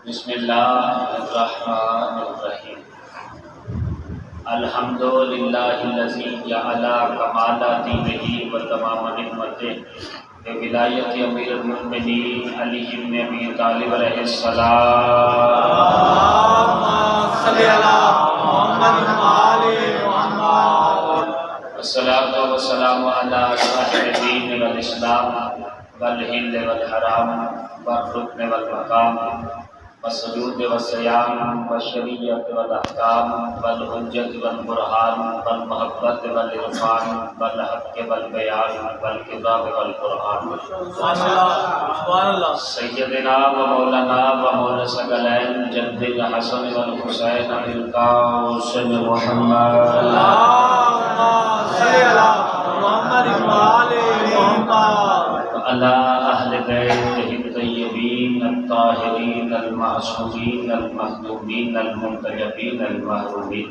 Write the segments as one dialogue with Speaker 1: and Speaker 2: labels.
Speaker 1: بسم اللہ الرحمن الرحیم الحمدللہ الذی جعل کمال دینہ و تمام نعمتہ بولایت امیر المؤمنین علی بن ابی طالب علیہ السلام صلی علی محمد و آلہ محمد والصلاۃ والسلام علی اشرف الدین والاسلام والحل والحرام والرکن والمقام والسجود والصيام والشریعت والاحکام والحجت والبرہان والمحبت والعرفان والحق والبیان والکتاب والقرآن سیدنا و مولانا و مولا ثقلین جد الحسن والحسین القاسم محمد اللہم صلی علی محمد و آل محمد وعلی اہل بیتہ الطیبین الطاہرین المعصومین المخدومین المنتجبین المحرومین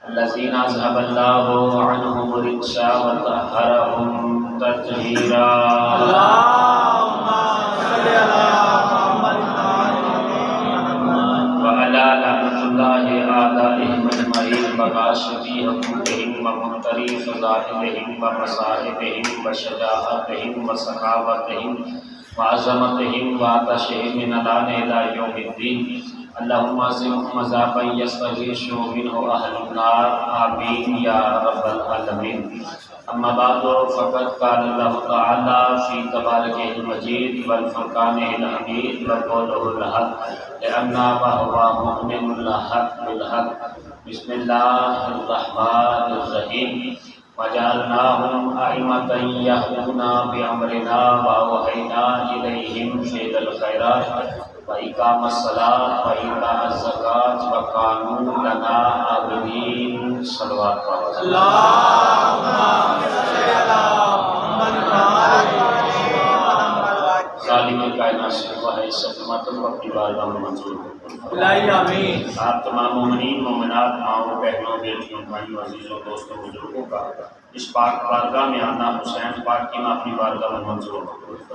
Speaker 1: الذین اذهب اللہ عنہم الرجس وطہرہم تطہیرا اللہم صلی علی محمد وعلی لعنۃ اللہ اعدائہم اجمعین وغاشی حقوقہم ومنتری فضائلہم ومصائبہم وشجاعتہم وسخاوتہم وعظمتہم وعطشہم من الان الی یوم الدین اللہم اعزهم عذابا یستغیث منہ اہل النار آمین یا رب العالمین اما بعد فقد قال اللہ تعالی فی تبارکہ المجید والفرقانہ الحمید وقولہ الحق لأننا وهو مؤمن الحق بالحق بسم اللہ الرحمن الرحیم وجعلناهم أئمة يهدون بأمرنا وأوحينا إليهم فعل الخيرات وإقام الصلاة وإيتاء الزكاة وكانوا لنا عابدين صلوات اللهم صل على محمد خالق کائنات سے دعا ہے سلامت و اپنی بارگاہ میں منظور الہی آمین۔ آپ تمام مومنین مومنات ماؤں بہنوں بیٹیوں بھائیوں عزیزوں دوستوں بزرگوں کا اس پاک بارگاہ میں آنا حسین پاک کی اپنی بارگاہ میں منظور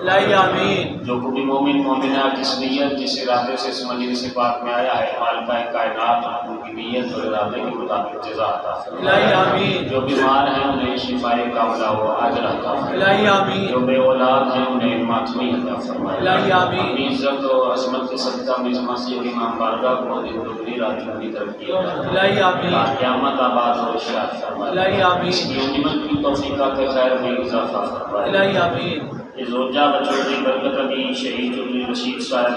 Speaker 1: الہی آمین۔ جو کوئی مومن مومنہ جس نیت جس ارادے سے اس مجلس پاک میں آیا ہے مالکہ کائنات ان کی نیت اور ارادے کے مطابق جزا عطا فرمائے الہی آمین۔ جو بیمار ہیں انہیں شفاء کاملہ و اجر عطا فرمائے الہی آمین۔ جو بے اولاد ہیں انہیں ماتمی عطا فرمائے الہی آمین۔ اپنی عزت و عظمت کے صدقہ میں مسیح امام بارگاہ کو دن دوگنی رات چوگنی ترقی الہی آمین۔ قیامت آباد و ارشاد فرمائے الہی آمین۔ اس کی نعمت کی توفیقات خیر میں اضافہ فرمائے الہی آمین۔ یہ زوجہ بچوں کی برکت علی شہید چودھری رشید صاحب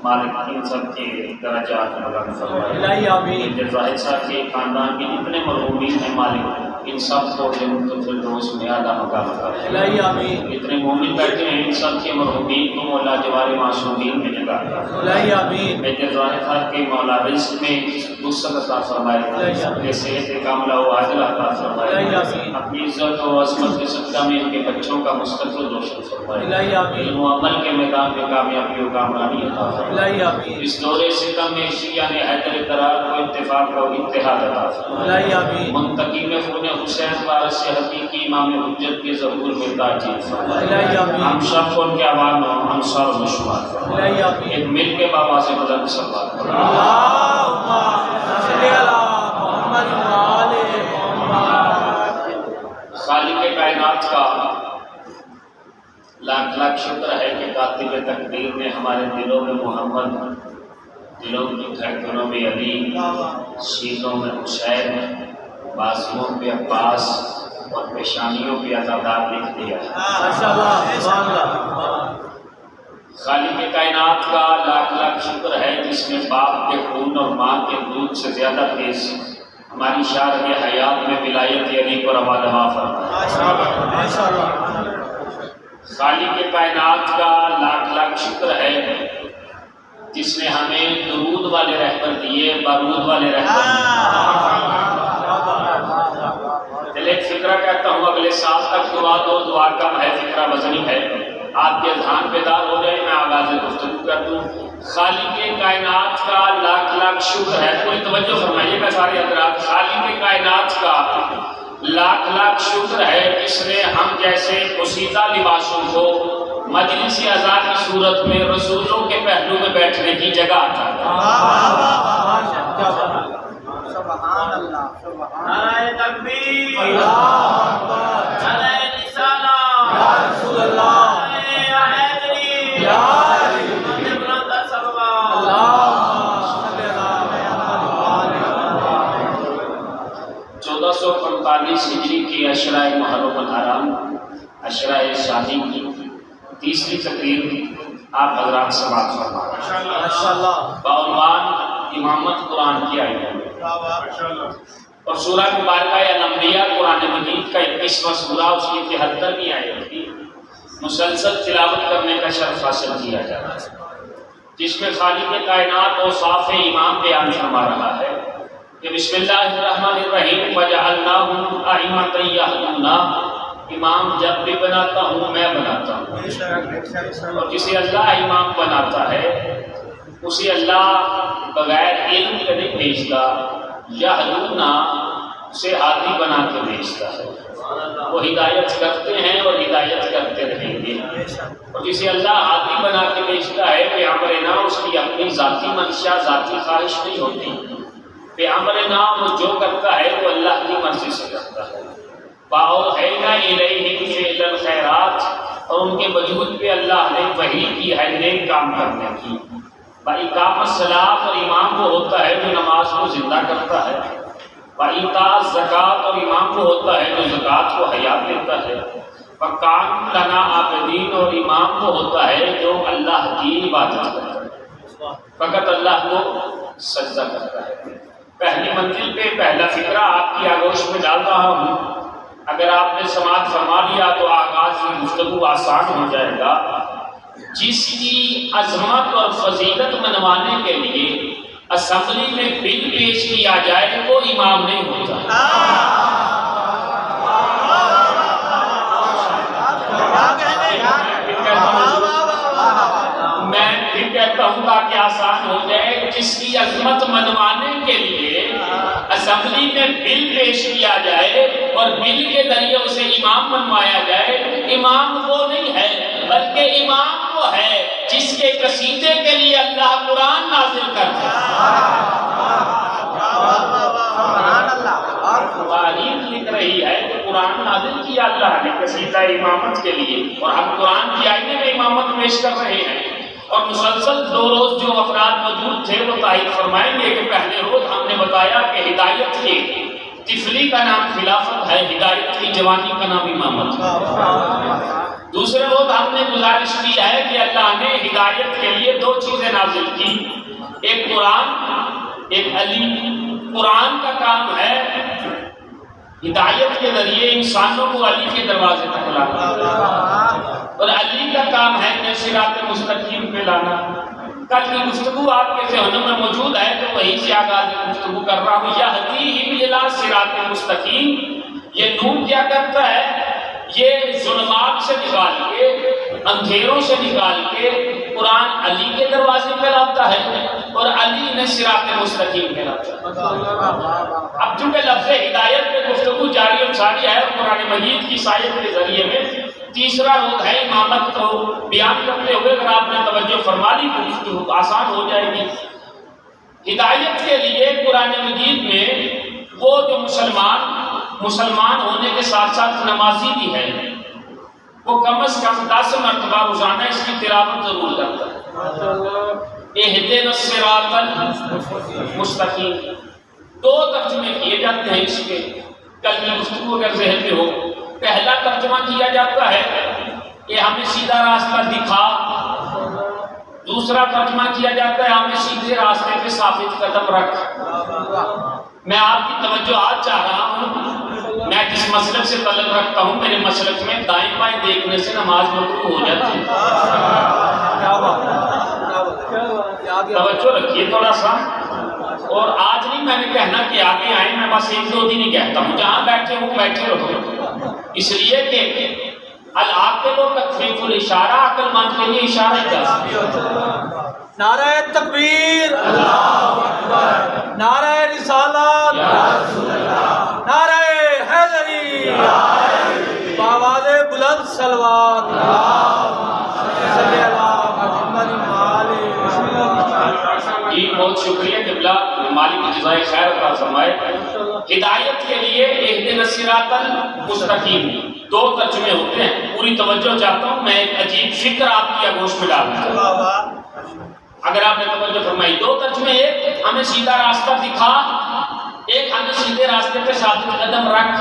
Speaker 1: مالک ان سب کے درجات بلند فرمائے الہی آمین۔ زاہد صاحب کے خاندان کے جتنے مرحومین ہیں مالک ان سب کو جنت الفردوس میں اعلیٰ مقام عطا فرمائے الہی آمین۔ جتنے مومن بیٹھے ہیں ان سب کے مرحومین کو مولا جوار معصومین میں جگہ عطا فرمائے الہی آمین۔ میرے زاہد صاحب کے مولا رزق میں وسعت عطا فرمائے اپنے صحت کاملہ و عاجل عطا فرمائے الہی آمین۔ اپنی عزت و عظمت کے صدقہ میں ان کے بچوں کا مستقبل روشن فرمائے الہی آمین۔ علم و عمل کے میدان میں کامیابی و کامرانی عطا فرمائے الہی آمین۔ اس دور ستم میں شیعہ نے حیدر قرار کو اتفاق و اتحاد عطا فرمائے الہی آمین۔ منتقی میں خون حسین وارث حقیقی امام حجت کے ظہور میں تاجیل فرمائے الہی آمین۔ ہم سب کو ان کے عوام و انصار و شمار فرمائے الہی آمین۔ ایک مل کے بابا سے بلند صلوات فرمائے اللہم صلی علی محمد و آل محمد۔ خالق کائنات کا لاکھ لاکھ شکر ہے کہ کاتب تقدیر نے ہمارے دلوں میں محمد، دلوں کی دھڑکنوں میں علی، سینوں میں حسین، بازوؤں پہ عباس اور پیشانیوں پہ عزادار لکھ دیا خالق کائنات کا لاکھ لاکھ شکر ہے جس نے باپ کے خون اور ماں کے دودھ سے زیادہ تیز ہماری شارب حیات میں ولایت علی کو روا دوا فرمایا۔ خالق کائنات کا لاکھ لاکھ شکر ہے جس نے ہمیں درود والے رہبر دیے، بارود والے رہبر دیے۔ ایک فکرہ کہتا ہوں اگلے سال تک دعا دو، دعا کم ہے فکرہ وزنی ہے، آپ کے ذہن بیدار ہو جائے۔ میں آغاز گفتگو کر دوں۔ خالق کائنات کا لاکھ لاکھ شکر ہے، کوئی توجہ فرمائیے گا سارے حضرات، خالق کائنات کا لاکھ لاکھ شکر ہے جس نے ہم جیسے پوشیدہ لباسوں کو مجلس اعزا کی صورت میں رسولوں کے پہلو میں بیٹھنے کی جگہ آتا ہے۔
Speaker 2: سبحان اللہ، سبحان
Speaker 3: نعرہ تکبیر،
Speaker 2: اللہ اکبر،
Speaker 3: نعرہ رسالہ،
Speaker 2: یا رسول اللہ،
Speaker 3: نعرہ حیدری،
Speaker 2: یا علی،
Speaker 3: امام بلند صلوات،
Speaker 2: اللہم صلی علی محمد۔
Speaker 1: 1445 ہجری کی عشرہ محرم الحرام، عشرہ شادی کی تیسری تقریر آپ حضرات سماعت فرمائیں
Speaker 2: ماشاءاللہ،
Speaker 1: بعنوان امامت قرآن کی آیت اور سورہ مبارکہ الانبیاء قرآن مجید کا 21واں سورہ، اس کی 73ویں آیت کی مسلسل تلاوت کرنے کا شرف حاصل کیا جا رہا ہے، جس میں خالق کائنات اوصاف امام بیان فرما رہا ہے کہ بسم اللہ الرحمن الرحیم وجعلناہم ائمۃ یہدون، امام جب بھی بناتا ہوں میں بناتا ہوں، اور جسے اللہ امام بناتا ہے اسے اللہ بغیر علم کے نہیں بھیجتا، یہدون اسے ہادی بنا کے بھیجتا ہے، وہ ہدایت کرتے ہیں اور ہدایت کرتے رہیں گے، اور جسے اللہ ہادی بنا کے بھیجتا ہے پیغمبر نام اس کی اپنی ذاتی منشا ذاتی خواہش نہیں ہوتی، پیغمبر نام وہ جو کرتا ہے وہ اللہ کی مرضی سے کرتا ہے، فَأَوْحَيْنَا إِلَيْهِمْ فِعْلَ الْخَيْرَاتِ، اور ان کے وجود پہ اللہ نے وحی کی ہے نیک کام کرنے کی، وَإِقَامَ الصَّلَاةِ، اور امام وہ ہوتا ہے جو نماز کو زندہ کرتا ہے، وَإِيتَاءَ الزَّكَاةِ، اور امام وہ ہوتا ہے جو زکوٰۃ کو حیات دیتا ہے، وَكَانُوا لَنَا عَابِدِينَ، اور امام وہ ہوتا ہے جو اللہ کی عبادت کرتا ہے، فقط اللہ کو سجدہ کرتا ہے۔ پہلی منزل پہ پہلا فکرہ آپ کی آگوش میں ڈال رہا ہوں، اگر آپ نے سماعت فرما لیا تو آغاز کی گفتگو آسان ہو جائے گا۔ جس کی عظمت اور فضیلت منوانے کے لیے اسمبلی میں بل پیش کیا جائے وہ امام نہیں ہوتا۔ میں پھر کہتا ہوں تاکہ آسان ہو جائے، جس کی عظمت منوانے کے لیے اسمبلی میں بل پیش کیا جائے اور بل کے ذریعے اسے امام بنوایا جائے، امام وہ نہیں ہے بلکہ امام وہ ہے جس کے قصیدے کے لیے اللہ قرآن نازل کرتا ہے۔ تاریخ لکھ رہی ہے کہ قرآن نازل کیا اللہ نے قصیدہ امامت کے لیے، اور ہم قرآن کی آیتیں میں امامت پیش کر رہے ہیں، اور مسلسل 2 روز جو افراد موجود تھے وہ تائید فرمائیں گے کہ پہلے روز ہم نے بتایا کہ ہدایت کی طفلی کا نام خلافت ہے، ہدایت کی جوانی کا نام امامت ہے۔ دوسرے روز ہم نے گزارش کی ہے کہ اللہ نے ہدایت کے لیے 2 چیزیں نازل کی، ایک قرآن، ایک علی۔ قرآن کا کام ہے ہدایت کے ذریعے انسانوں کو علی کے دروازے تک لانا، اور علی کا کام ہے انہیں صراط مستقیم پہ لانا۔ کل کی گفتگو آپ کے ذہنوں میں موجود ہے تو وہی سے آغاز گفتگو کر رہا ہوں۔ یہدیہم الی صراط مستقیم، یہ نور کیا کرتا ہے؟ یہ ظلمات سے نکال کے، اندھیروں سے نکال کے قرآن علی کے دروازے پہ لاتا ہے اور علی نے صراط مستقیم پہ لاتا ہے۔ اب چونکہ لفظ ہدایت پہ گفتگو جاری اور ساری ہے، اور قرآن مجید کی سائد کے ذریعے میں تیسرا روز ہے امامت کو بیان کرتے ہوئے اگر آپ نے توجہ فرما لی تو گفتگو آسان ہو جائے گی۔ ہدایت کے لیے قرآن مجید میں وہ جو مسلمان ہونے کے ساتھ ساتھ نمازی بھی ہے، وہ کم از کم 10 مرتبہ روزانہ اس کی تلاوت ضرور کرتا ہے۔ اہدنا الصراط المستقیم 2 ترجمے کیے جاتے ہیں اس کے، کل کی گفتگو اگر ذہن میں ہو۔ پہلا ترجمہ کیا جاتا ہے کہ ہمیں سیدھا راستہ دکھا، دوسرا ترجمہ کیا جاتا ہے ہمیں سیدھے راستے پہ ثابت قدم رکھ۔ میں آپ کی توجہات چاہ رہا ہوں، میں جس مسلک سے تعلق رکھتا ہوں میرے مسلک میں دائیں بائیں دیکھنے سے نماز مکروہ ہو جاتی ہے۔ توجہ رکھیے تھوڑا سا، اور آج نہیں میں نے کہنا کہ آگے آئیں، میں بس 1-2 دن ہی کہتا ہوں، جہاں بیٹھے ہوں بیٹھے رہو، اس لیے کہ العاقل و تکفیف الاشارہ، عقل مند کے لیے اشارہ ہی کر سکتے۔
Speaker 2: نعرہ تکبیر، اللہ اکبر، نعرہ رسالت، یا رسول اللہ، نعرہ حیدری، یا علی، بآواز بلند صلوات،
Speaker 1: جی بہت شکریہ قبلہ، مالک جزائے خیر عطا فرمائے۔ ہدایت کے لیے اہدنا الصراط المستقیم 2 ترجمے ہوتے ہیں، پوری توجہ چاہتا ہوں، میں ایک عجیب فکر آپ کی آگوش میں ڈالنا چاہتا ہوں، اگر آپ نے توجہ فرمائی۔ 2 ترجمے، ایک ہمیں سیدھا راستہ دکھا، ایک ہمیں سیدھے راستے پہ ثابت قدم رکھ۔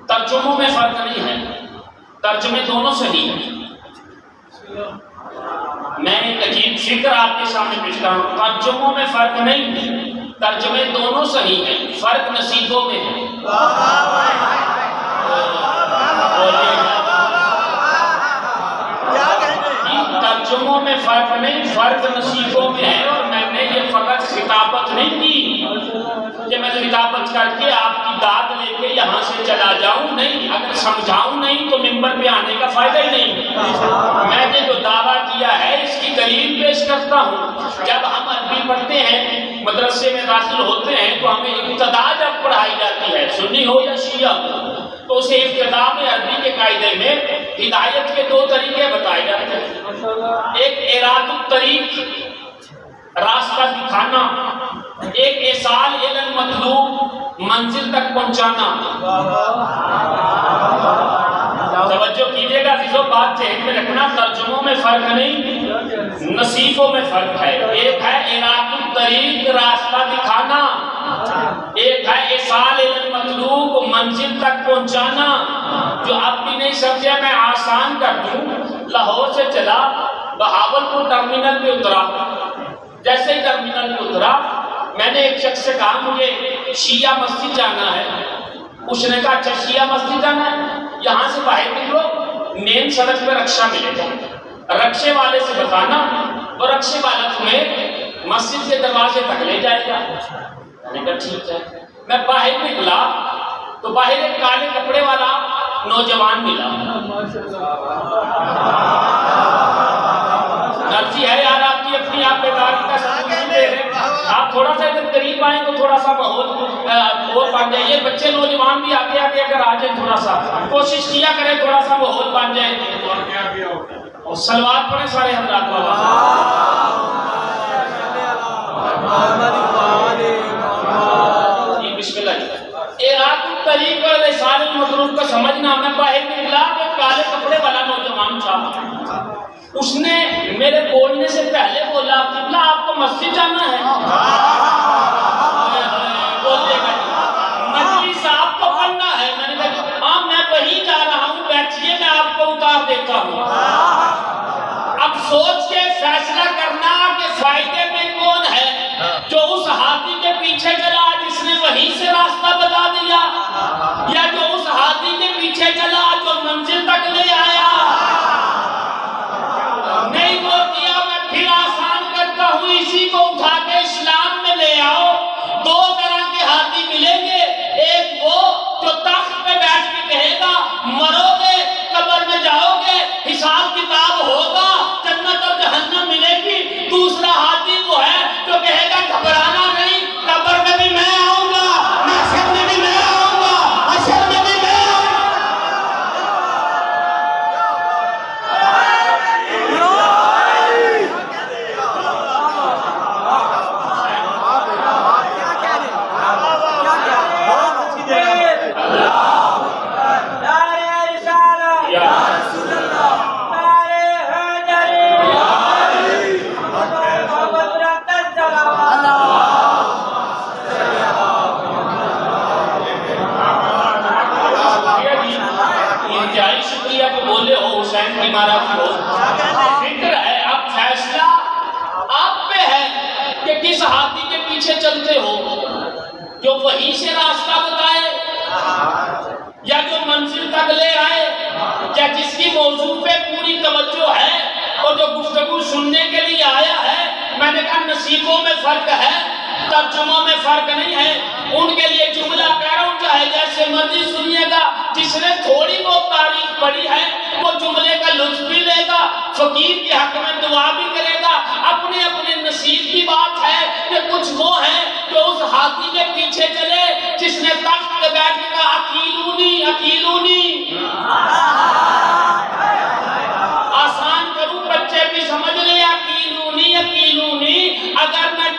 Speaker 1: ترجموں میں فرق نہیں ہے، ترجمے دونوں صحیح ہیں۔ میں ایک عجیب فکر آپ کے سامنے پیش کر رہا ہوں، ترجموں میں فرق نہیں، ترجمے دونوں صحیح ہیں، فرق نصیبوں میں ہے۔ ترجموں میں فرق نہیں، فرق نصیبوں میں ہے، اور میں نے یہ فقط خطابت نہیں کی کہ میں خطابت کر کے آپ کی داد لے کے یہاں سے چلا جاؤں، نہیں، اگر سمجھاؤں نہیں تو ممبر پہ آنے کا فائدہ ہی نہیں۔ میں نے جو دعویٰ کیا ہے اس کی دلیل پیش کرتا ہوں۔ جب ہم عربی پڑھتے ہیں، مدرسے میں داخل ہوتے ہیں، تو ہمیں ابتدا جب پڑھائی جاتی ہے، سنی ہو یا شیعہ ہو، تو اسے ابتدا میں عربی کے قاعدے میں ہدایت کے 2 طریقے بتائے جاتے ہیں، ایک اراد الطریق، راستہ دکھانا، ایک ایصال الی المطلوب، منزل تک پہنچانا۔ توجہ کیجئے گا عزیزو، بات ذہن میں رکھنا، ترجموں میں فرق نہیں، نصیبوں میں فرق ہے۔ ایک ہے اراد الطریق، راستہ دکھانا، ایک ہے ایصال الی المطلوب، منزل تک پہنچانا۔ جو آپ بھی نہیں سمجھے میں آسان کر دوں، لاہور سے چلا، بہاولپور ٹرمینل پہ اترا، جیسے ہی ٹرمینل پہ اترا، میں نے ایک شخص سے کہا مجھے شیعہ مسجد جانا ہے۔ اس نے کہا اچھا شیعہ مسجد جانا ہے، یہاں سے باہر نکلو، مین سڑک پہ رکشہ ملے گا، رکشے والے سے بتانا، اور رکشے والا تمہیں مسجد کے دروازے تک لے جائے گا۔ میں نے کہا ٹھیک ہے۔ میں باہر نکلا تو باہر ایک کالے کپڑے والا نوجوان ملا۔ مرضی ہے یار آپ کی، اپنی آپ بیداری کا ثبوت نہیں دے رہے، آپ تھوڑا سا ادھر قریب آئیں تو تھوڑا سا ماحول اور بن جائے۔ یہ بچے نوجوان بھی آگے آگے اگر آ جائیں، تھوڑا سا کوشش کیا کریں، تھوڑا سا ماحول بن جائے۔ اور صلوات پڑھیں سارے حضرات جی بسم اللہ۔ اراد الطریق اور ایصال المطلوب کا سمجھنا، میں باہر نکلا تو کالے کپڑے والا نوجوان تھا، اس نے میرے بولنے سے پہلے بولا قبلہ آپ کو مسجد جانا ہے؟ بولے گا مجلس آپ کو پڑھنا ہے؟ میں نے کہا ہاں میں وہیں جا رہا ہوں، بیٹھیے میں آپ کو اتار دیتا ہوں۔ اب سوچ کے فیصلہ کرنا کہ فائدے میں کون ہے، جو اس ہاتھی کے پیچھے چلا جس نے وہیں سے راستہ بتا دیا، یا جو اس ہاتھی کے پیچھے چلا جو منزل تک لے آیا۔ نہیں وہ کیا، میں پھر آسان کرتا ہوں، اسی کو اٹھا کے اسلام میں لے آؤ۔ 2 طرح کے ہاتھی ملیں گے، ایک وہ جو تخت پہ بیٹھ کے کہے گا مرو گے، قبر میں جاؤ گے، حساب کتاب ہوگا، جنت اور جہنم ملے گی۔ دوسرا ہاتھی وہ ہے جو کہے گا گھبرانا نہیں، قبر میں بھی میں آؤں گا، محشر میں بھی میں آؤں گا، حشر میں بھی میں آؤں گا۔ فکر ہے، اب فیصلہ آپ پہ ہے کہ کس ہاتھی کے پیچھے چلتے ہو، جو وہیں سے راستہ بتائے یا جو منزل تک لے آئے، یا جس کی موضوع پہ پوری توجہ ہے اور جو گفتگو سننے کے لیے آیا ہے۔ میں نے کہا نصیبوں میں فرق ہے، ترجموں میں فرق نہیں ہے۔ ان کے لیے جملہ کہہ رہا ہوں، چاہے جیسے مرضی سنیے گا، جس نے تھوڑی بہت تاریخ پڑھی ہے وہ جملے کا لطف بھی لے گا، فقیر کے حق میں دعا بھی کرے گا۔ اپنے اپنے نصیب کی بات ہے کہ کچھ وہ ہیں جو اس ہاتھی کے پیچھے چلے جس نے تخت پہ بیٹھ کے کہا اکیلونی اکیلونی۔ آسان کروں بچے بھی سمجھ لیں، اکیلونی اکیلونی، اگر میں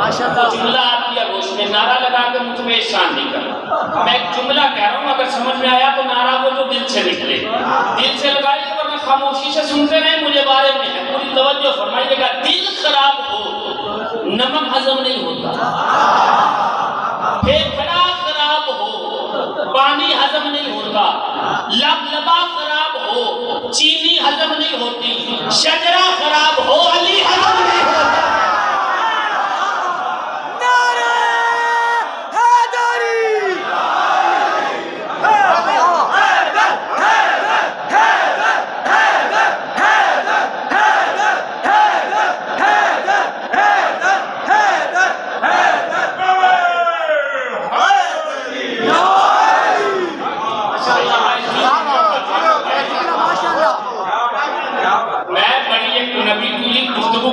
Speaker 1: تو جملہ آپ کی آگوش میں نعرہ لگا کے مجھ میں احسان نہیں کرنا. میں ایک جملہ کہہ رہا ہوں، اگر سمجھ میں آیا تو نعرہ وہ جو دل سے نکلے دل سے لگائیے، ورنہ خاموشی سے سنتے رہیں. مجھے بارے میں ہے، پوری توجہ فرمائیے گا. دل خراب ہو نمک ہضم نہیں ہوتا، پھیپھڑا خراب ہو پانی ہضم نہیں ہوتا، لبلبا خراب ہو چینی ہضم نہیں ہوتی، شجرہ خراب ہو علی ہضم نہیں ہوتا.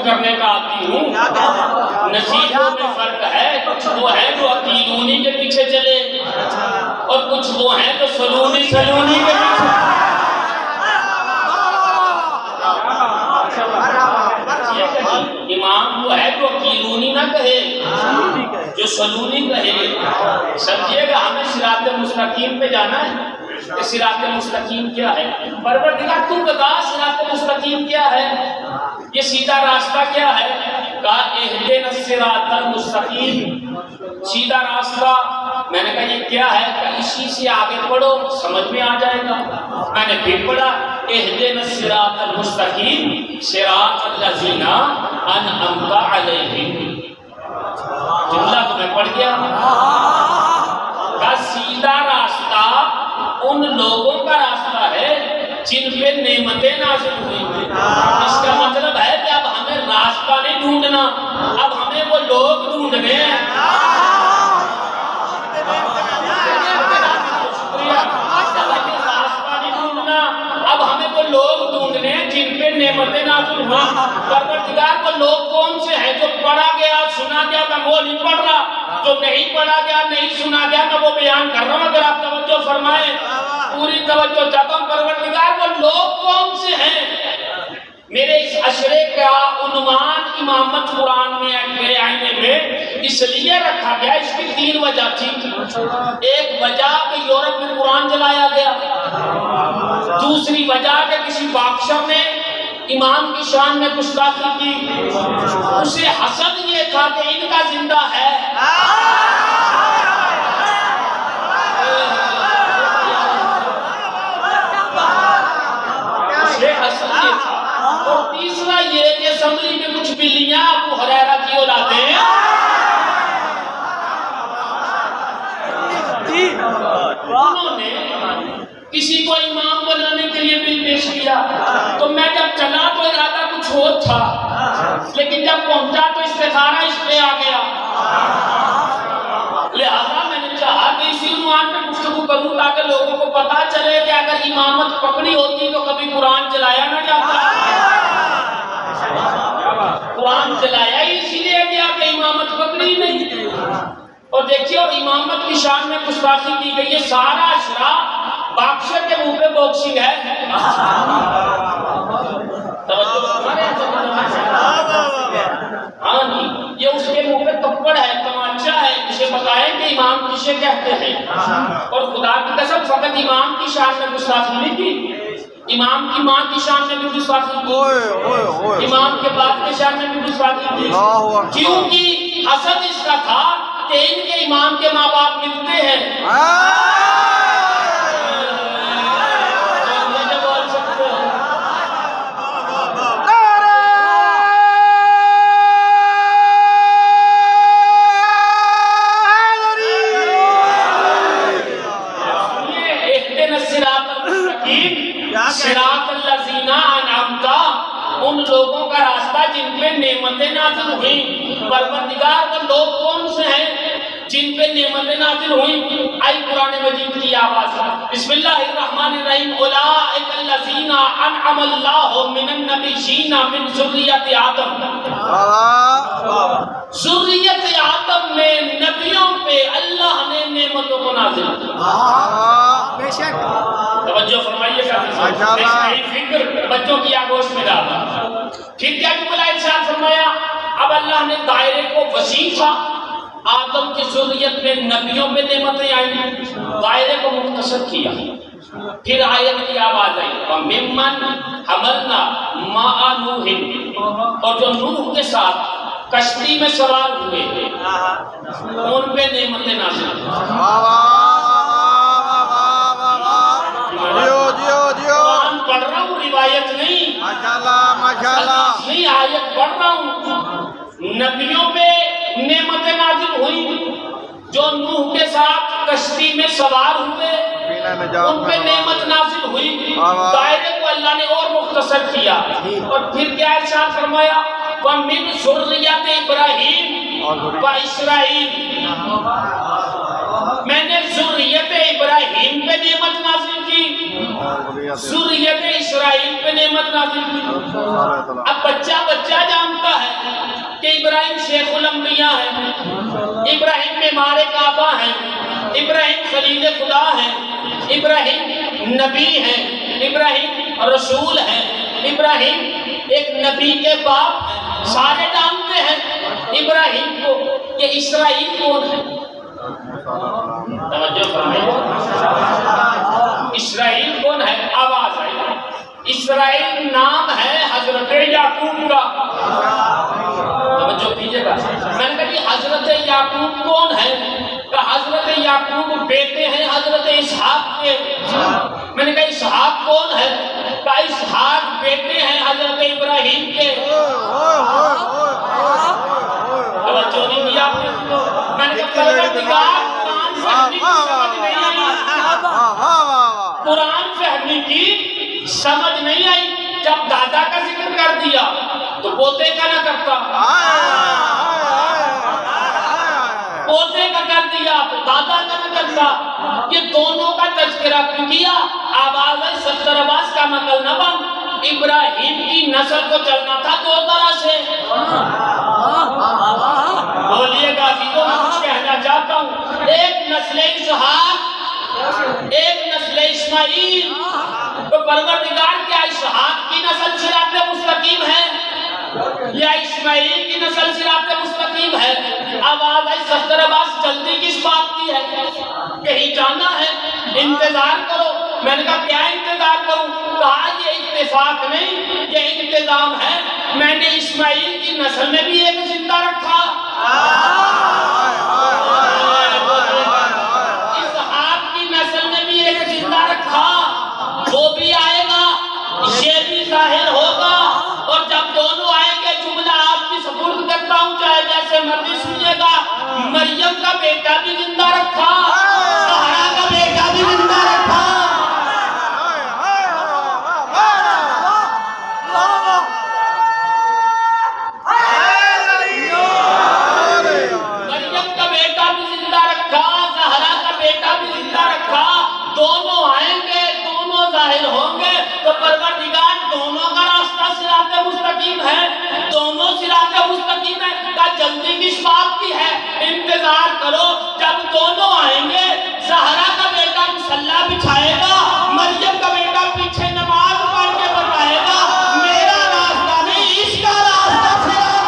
Speaker 1: کرنے کا آتی ہوں. نصیحتوں میں فرق ہے، کچھ وہ ہیں جو عقیدونی کے پیچھے چلے اور کچھ وہ ہیں جو سلونی کے پیچھے. امام وہ ہے جو عقیدونی نہ کہے، جو سلونی کہے. سمجھیے گا، ہمیں صراط مستقیم پہ جانا ہے. صراط مستقیم کیا ہے؟ پروردگار تو بتا صراط مستقیم کیا ہے، یہ سیدھا راستہ کیا ہے؟ کہا اہدنا الصراط المستقیم، سیدھا راستہ. میں نے کہا یہ کیا ہے؟ کہ اسی سے آگے پڑھو سمجھ میں آ جائے گا. میں نے پھر پڑھا اہدنا الصراط المستقیم صراط الذین انعمت علیہم. جملہ تو میں پڑھ گیا. کہا سیدھا راستہ ان لوگوں کا راستہ ہے جن پہ نعمتیں نازل ہوئی ہیں. اس کا مطلب ہے کہ اب ہمیں راستہ نہیں ڈھونڈنا، اب ہمیں وہ لوگ ڈھونڈنے ہیں. راستہ نہیں ڈھونڈنا، اب ہمیں وہ لوگ ڈھونڈنے ہیں جن پہ نعمتیں نازل ہوئی. پروردگار کو لوگ کون سے ہیں؟ جو پڑھا گیا سنا گیا میں وہ نہیں پڑھ رہا، جو نہیں پڑھا گیا نہیں سنا گیا میں وہ بیان کر رہا ہوں. اگر آپ توجہ فرمائیں، پوری توجہ چاہتا ہوں. پروردگار وہ لوگ کون سے ہیں؟ میرے اس اشرے کا عنوان امامت قرآن میں میرے آئینے میں اس لیے رکھا گیا، اس کی 3 وجہ تھی. ایک وجہ کہ یورپ میں قرآن جلایا گیا، دوسری وجہ کہ کسی بادشاہ نے امام کی شان میں گستاخی کی، اسے حسد یہ تھا کہ ان کا زندہ ہے. اسے حسد یہ تھا. اور تیسرا یہ کہ اسمبلی میں کچھ بلیاں ابو ہریرہ کی اولادیں انہوں نے کسی کو امام بنانے کے لیے بل پیش کیا. تو میں جب چلا تو ارادہ کچھ اور تھا، لیکن جب پہنچا تو استخارہ اس پہ آ گیا. لہذا میں نے چاہا کہ اسی عنوان پہ گفتگو کروں تاکہ لوگوں کو پتا چلے کہ اگر امامت پکڑی ہوتی تو کبھی قرآن چلایا نہ جاتا. قرآن چلایا ہی اسی لیے گیا کہ امامت پکڑی نہیں. اور دیکھیے، اور امامت کی شان میں گستاخی کی گئی ہے. سارا اشرا باکسر کے منہ پہ باکسنگ ہے. ہاں جی، یہ اس کے منہ پہ تپڑ ہے، تماچا ہے. اسے بتائیں کہ امام کسے کہتے ہیں. اور خدا کی قسم فقط امام کی شان میں گستاخی نہیں کی، امام کی ماں کی شان میں بھی گستاخی کی، امام کے باپ کی شان میں بھی گستاخی کی. کیونکہ حسد اس کا تھا کہ ان کے امام کے ماں باپ ملتے ہیں. صراط الذین انعمت، ان لوگوں کا راستہ جن پہ نعمتیں نازل ہوئیں. پروردگار وہ لوگ کون سے ہیں جن پہ نعمتیں نازل ہوئیں؟ آئی قرآن مجید کی آواز. بسم اللہ الرحمن الرحیم. اولئک الذین انعم اللہ من النبیین من ذریۃ آدم. ذریۃ آدم میں نبیوں پہ اللہ نے نعمتوں کو نازل کیا. بے شک توجہ فرمائیے گا. فکر بچوں کی آگوش میں ڈالا. پھر کیا جملہ ارشاد فرمایا؟ اب اللہ نے دائرے کو وسیع تھا، آدم کی ذریت میں نبیوں پہ نعمتیں آئیں، دائرے کو مختصر کیا۔ پھر آیت کی آواز آئی وَمِمَّنْ حَمَلْنَا مَعَ نُوحٍ، اور جو نوح کے ساتھ کشتی میں سوار ہوئے ان پہ نعمتیں نازل ہوئی۔ قرآن پڑھ رہا ہوں، روایت نہیں، نہیں آیت پڑھ رہا ہوں۔ نبیوں پہ نعمتیں نازل ہوئی، جو نوح کے ساتھ کشتی میں سوار ہوئے ان پہ نعمت نازل ہوئی، دائرے کو اللہ نے اور مختصر کیا۔ اور پھر کیا ارشاد فرمایا وَمِن ذُرِّيَّةِ إِبْرَاہِیم وَإِسْرَائِیل، میں نے ذریت ابراہیم پہ نعمت نازل کی، ذریت اسرائیل پہ نعمت نازل کی۔ اب بچہ جانتا ہے کہ ابراہیم شیخ الانبیاء ہے، ابراہیم معمار کعبہ ہیں، ابراہیم خلیل خدا ہیں، ابراہیم نبی ہیں، ابراہیم رسول ہیں، ابراہیم ایک نبی کے باپ ہیں، سارے جانتے ہیں ابراہیم کو۔ کہ اسرائیل کون ہے؟ توجہ فرمائیے، اسرائیل کون ہے؟ آواز آئی، اسرائیل نام ہے حضرت یعقوب کا۔ توجہ کیجیے گا، میں نے کہا کہ حضرت یعقوب کون ہے؟ کہ حضرت یعقوب بیٹے ہیں حضرت اسحاق کے۔ میں نے کہا اسحاق کون ہے؟ کہ اسحاق بیٹے ہیں حضرت ابراہیم کے۔ توجہ نہیں کیا آپ نے؟ میں نے کہا پروردگار قرآن فہمی کی سمجھ نہیں آئی، قرآن فہمی کی سمجھ نہیں آئی۔ جب دادا کا ذکر کر دیا تو پوتے کا نہ کرتا، پوتے کا کر دیا تو دادا کا نہ کرتا، یہ دونوں کا تذکرہ کیا۔ آواز ہے 70 آواز کا مقل نہ بن، ابراہیم کی نسل کو چلنا تھا دو طرح سے۔ بولیے گا عزیزوں، میں کچھ کہنا چاہتا ہوں، ایک نسل اسحاق، ایک نسل اسماعیل۔ تو پروردگار کیا اسحاق کی نسل صراط مستقیم ہے یا اسماعیل کی نسل صراط مستقیم ہے؟ آواز ہے 70 آواز جلدی کس بات کی ہے؟ کہیں جانا ہے، انتظار کرو۔ میں نے کہا کیا انتظار کروں؟ کہا یہ اتفاق نہیں، یہ انتظام ہے۔ میں نے اسماعیل کی نسل میں بھی ایک زندہ رکھا، اسحاق کی نسل میں بھی ایک زندہ رکھا، وہ بھی آئے گا، یہ بھی ظاہر ہوگا۔ اور جب دونوں آئیں گے جملہ آپ کی سپرد کرتا ہوں، چاہے جیسے مرضی سنیے گا۔ مریم کا بیٹا بھی زندہ رکھا، سہرا کا بیٹا بھی زندہ رکھا۔ مریم کا بیٹا بھی زندہ رکھا، سہرا کا بیٹا بھی زندہ رکھا۔ دونوں آئیں گے، دونوں ظاہر ہوں گے، تو پروردگار دونوں کا راستہ صراط مستقیم ہے، دونوں صراط مستقیم ہے۔ کا جلدی کس بات کی ہے؟ انتظار کرو، جب دونوں آئیں گے، سہرا کا بیٹا مصلی بچھائے گا، مریم کا بیٹا پیچھے نماز پڑھ کے بتائے گا میرا راستہ نہیں، اس کا راستہ صراط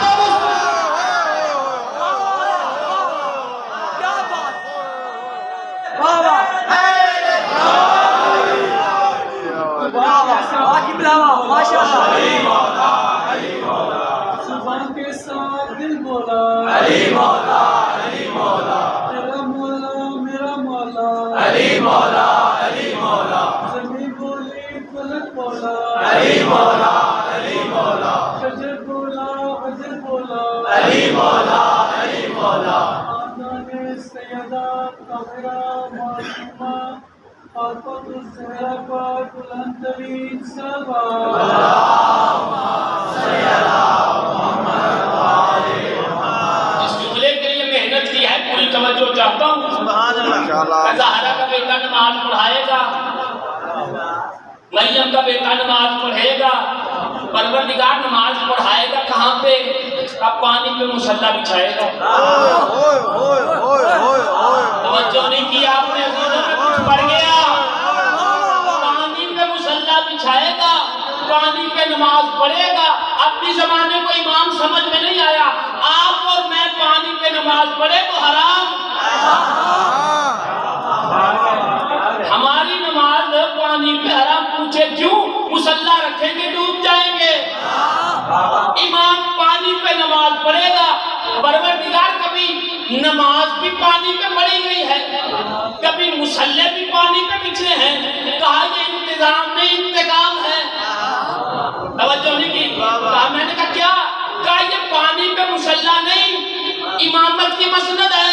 Speaker 2: زبان کے ساتھ دل بولا
Speaker 4: علی مولا علی مولا،
Speaker 2: تیرا مولا میرا مولا،
Speaker 4: علی مولا علی مولا،
Speaker 2: زمین بولی فلک بولا،
Speaker 4: علی مولا علی مولا،
Speaker 2: شجر بولا عجر بولا،
Speaker 4: علی مولا علی مولا،
Speaker 2: خاندان سیدہ طاہرہ معصومہ آفت الزہرا پر بلند ترین صلوات۔
Speaker 1: اس جملے کے لیے محنت کی ہے، پوری توجہ چاہتا ہوں۔ زہرا کا بیٹا نماز پڑھائے گا، مریم کا بیٹا نماز پڑھے گا، پروردگار نماز پڑھائے گا کہاں پہ؟ اب پانی پہ مصلی بچھائے گا۔ توجہ نہیں کی آپ نے، کچھ پڑھ گیا۔ پانی پہ مصلی بچھائے گا، پانی پہ نماز پڑھے گا۔ اب باقی زمانے کو امام سمجھ میں نہیں آیا، آپ اور میں پانی پہ نماز پڑھے تو حرام، ہماری نماز پانی پہ حرام، پوچھے کیوں؟ مصلی رکھیں گے ڈوب جائیں گے، امام پانی پہ نماز پڑھے گا، پروردگار کبھی نماز بھی پانی پہ پڑھی گئی ہے، کبھی مصلی بھی پانی پہ بچھے ہیں، کہا یہ انتظام نہیں انتقام ہے، توجہ نہیں کی، کہا میں نے کہا کیا؟ کہا یہ پانی پہ مصلی نہیں، امامت کی مسند ہے،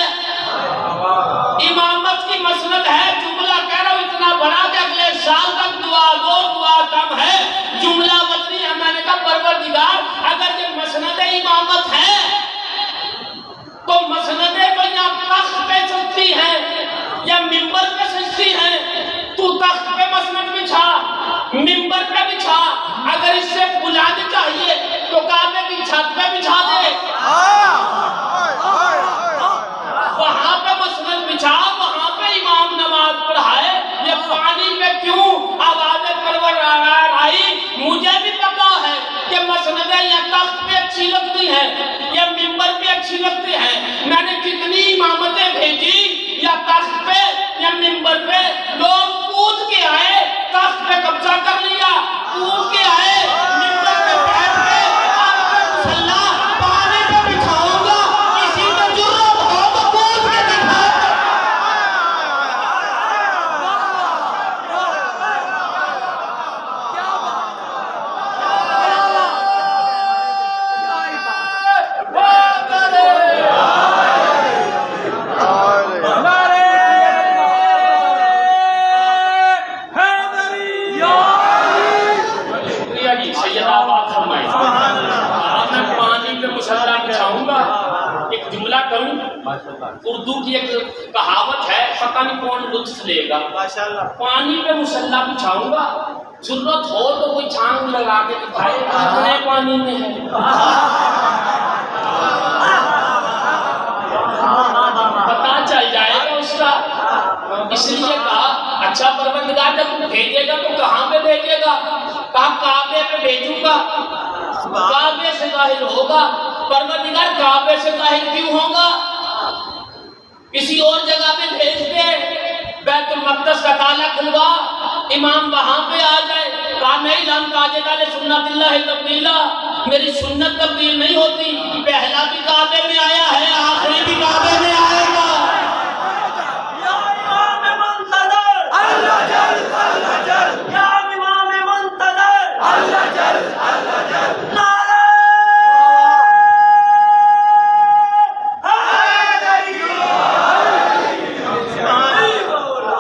Speaker 1: امامت کی مسند ہے، جملہ کہہ رہا ہوں اتنا بڑا کہ اگلے سال تک دعا دو، دعا کم ہے، جملہ وطنی ہے۔ میں نے کہا پروردگار اگر یہ مسند امامت ہے تو مسندیں تو یا تخت پہ سجتی ہیں یا ممبر پہ سجتی ہیں، تو تخت پہ مسند بچھا، ممبر پہ بچھا، اگر اس سے بلند چاہیے تو کعبے کی چھت پہ بچھا دے، وہاں پہ مسند بچھا، وہاں پہ امام نماز پڑھائے، یہ پانی پہ کیوں آواز پروردگار آئی؟ مجھے بھی پتا ہے کہ مسندیں یا تخت پہ اچھی لگتی ہیں یا ممبر پہ اچھی لگتی ہیں، میں نے کتنی امامتیں بھیجی یا تخت پہ یا ممبر پہ، لوگ کود کے آئے، تخت پہ قبضہ کر لیا، کود کے آئے، ممبر پہ بیٹھ کے آپ پہ مصلی پانی پہ بچھاؤں گا، کسی میں جرت ہو تو کود کے دکھا۔ ایک جملہ کروں، اردو کی ایک کہاوت ہے، پتہ نہیں کون لطف لے گا، پانی پہ مصلی بچھاؤں گا، ضرورت ہو تو کوئی چھانگ لگا کے دکھائے کتنے پانی میں ہے، پتہ چل جائے گا اس کا۔ اس لیے کہا اچھا پروردگار جب بھیجے گا تو کہاں پہ بھیجے گا؟ کہا کعبے پہ بھیجوں گا، کعبے سے ظاہر ہوگا۔ پروردگار کعبے سے ظاہر کیوں ہوگا؟ کسی اور جگہ پہ بھیج دے، بیت المقدس کا تالا کھلوا، امام وہاں پہ آ جائے، کہا نہیں لن تاجد لسنت اللہ تبدیلا، میری سنت تبدیل نہیں ہوتی، پہلا بھی کعبے میں آیا ہے، آخری بھی کعبے میں آئے گا۔
Speaker 3: یا امام منتظر
Speaker 4: اللہ جل اللہ جل
Speaker 3: یا امام منتظر
Speaker 4: اللہ جل اللہ جل
Speaker 3: نعرہ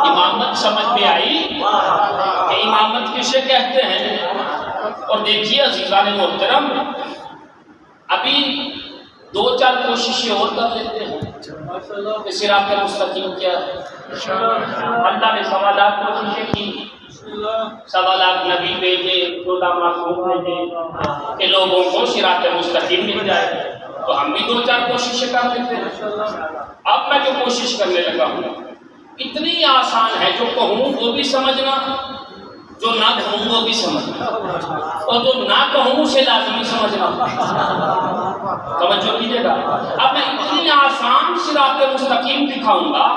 Speaker 1: امامت سمجھ میں آئی کہ امامت کسے کہتے ہیں؟ اور دیکھیے عزیزان محترم، ابھی دو چار کوششیں اور کر لیتے ہیں کہ صراط مستقیم کیا ہے۔ اللہ نے 1.25 لاکھ کوششیں کی، 1.25 لاکھ نبی بھیجے، 14 معصوم بھیجے کہ لوگوں کو صراط مستقیم مل جائے، تو ہم بھی دو چار کوششیں کر لیتے ہیں۔ اب میں جو کوشش کرنے لگا ہوں اتنی آسان ہے، جو کہوں وہ بھی سمجھنا، جو نہ کہوں وہ بھی سمجھنا، اور جو نہ کہوں اسے لازمی سمجھنا۔ توجہ کیجیے گا، اب میں اتنی آسان صراط مستقیم دکھاؤں گا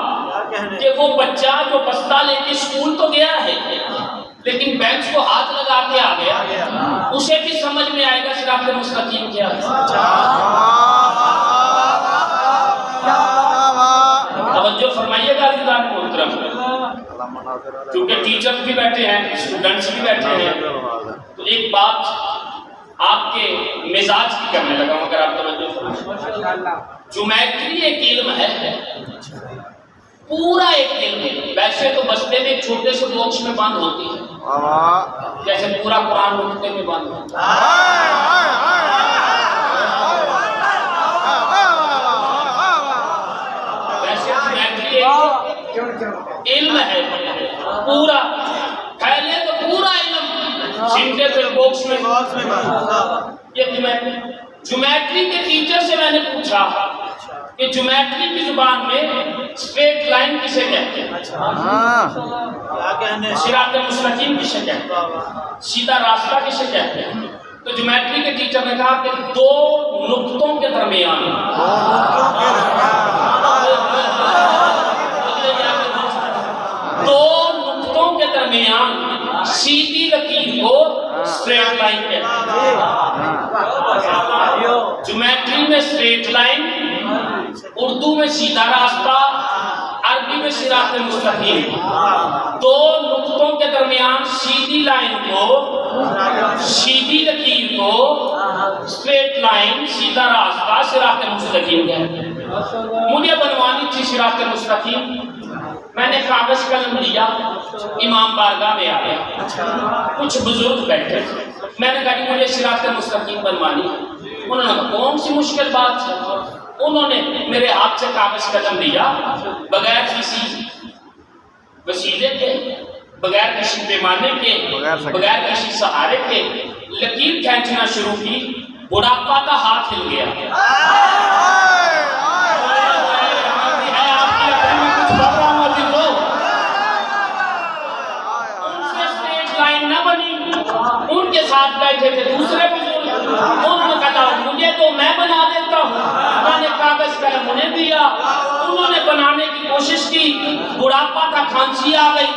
Speaker 1: کہ وہ بچہ جو بستہ لے کے اسکول تو گیا ہے لیکن بینچ کو ہاتھ لگا کے آ گیا، اسے بھی سمجھ میں آئے گا صراط مستقیم کیا ہے۔ توجہ فرمائیے گا عزیزان محترم، کیونکہ ٹیچر بھی بیٹھے ہیں، اسٹوڈنٹس بھی بیٹھے ہیں، تو ایک بات آپ کے مزاج کی کرنے لگا ہوں، اگر آپ توجہ فرمائیں۔ جیومیٹری ایک علم ہے، پورا ایک علم ہے، ویسے تو بستے میں ایک چھوٹے سے باکس میں بند ہوتی ہے، جیسے پورا قرآن نقطے میں بند ہوتا ہے۔ علم ہے پورا، پھیلے تو پورا علم سمٹے پھر باکس میں۔ یہ جیومیٹری کے ٹیچر سے میں نے پوچھا کہ جیومیٹری کی زبان میں اسٹریٹ لائن کسے کہتے ہیں، صراط مستقیم کسے کہتے ہیں، سیدھا راستہ کسے کہتے ہیں؟ تو جیومیٹری کے ٹیچر نے کہا کہ دو نقطوں کے درمیان سیدھی لکیر کو اسٹریٹ لائن کہتے ہیں. جیومیٹری میں اسٹریٹ لائن، اردو میں سیدھا راستہ، عربی میں صراط مستقیم. دو نقطوں کے درمیان سیدھی لائن کو، سیدھی لکیر کو اسٹریٹ لائن، سیدھا راستہ، صراط مستقیم کہتے ہیں. مجھے بنوانی تھی صراط مستقیم. میں نے کاغذ قلم لیا، امام بارگاہ میں آ گیا، کچھ بزرگ بیٹھے، میں نے کہا کہ مجھے صراط مستقیم بنوانی ہے. انہوں نے کہا کون سی مشکل بات ہے. انہوں نے میرے ہاتھ سے کاغذ قلم لیا، بغیر کسی وسیلے کے، بغیر کسی پیمانے کے، بغیر کسی سہارے کے لکیر کھینچنا شروع کی. بڑھاپا کا ہاتھ ہل گیا. ان کے ساتھ بیٹھے تھے دوسرے بزرگ، انہوں نے کہا مجھے تو میں بنا دیتا ہوں. میں نے کاغذ قلم انہیں دیا، انہوں نے بنانے کی کوشش کی، بڑھاپا کا کھانسی آ گئی،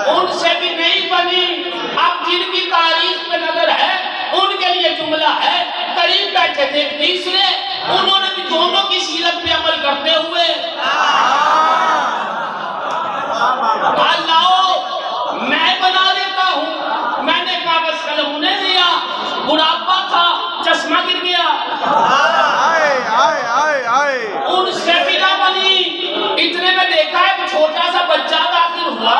Speaker 1: ان سے بھی نہیں بنی. اب جن کی تعریف پہ نظر ہے ان کے لیے جملہ ہے. قریب بیٹھے تھے تیسرے، انہوں نے بھی دونوں کی سیرت پہ عمل کرتے ہوئے لاؤ میں بنا دیتا ہوں. میں نے کاغذ قلم انہیں دیا، بڑھاپا تھا، چشمہ گر گیا، ان سے بھی نہ بنی. اتنے میں دیکھا ہے چھوٹا سا بچہ داخل ہوا.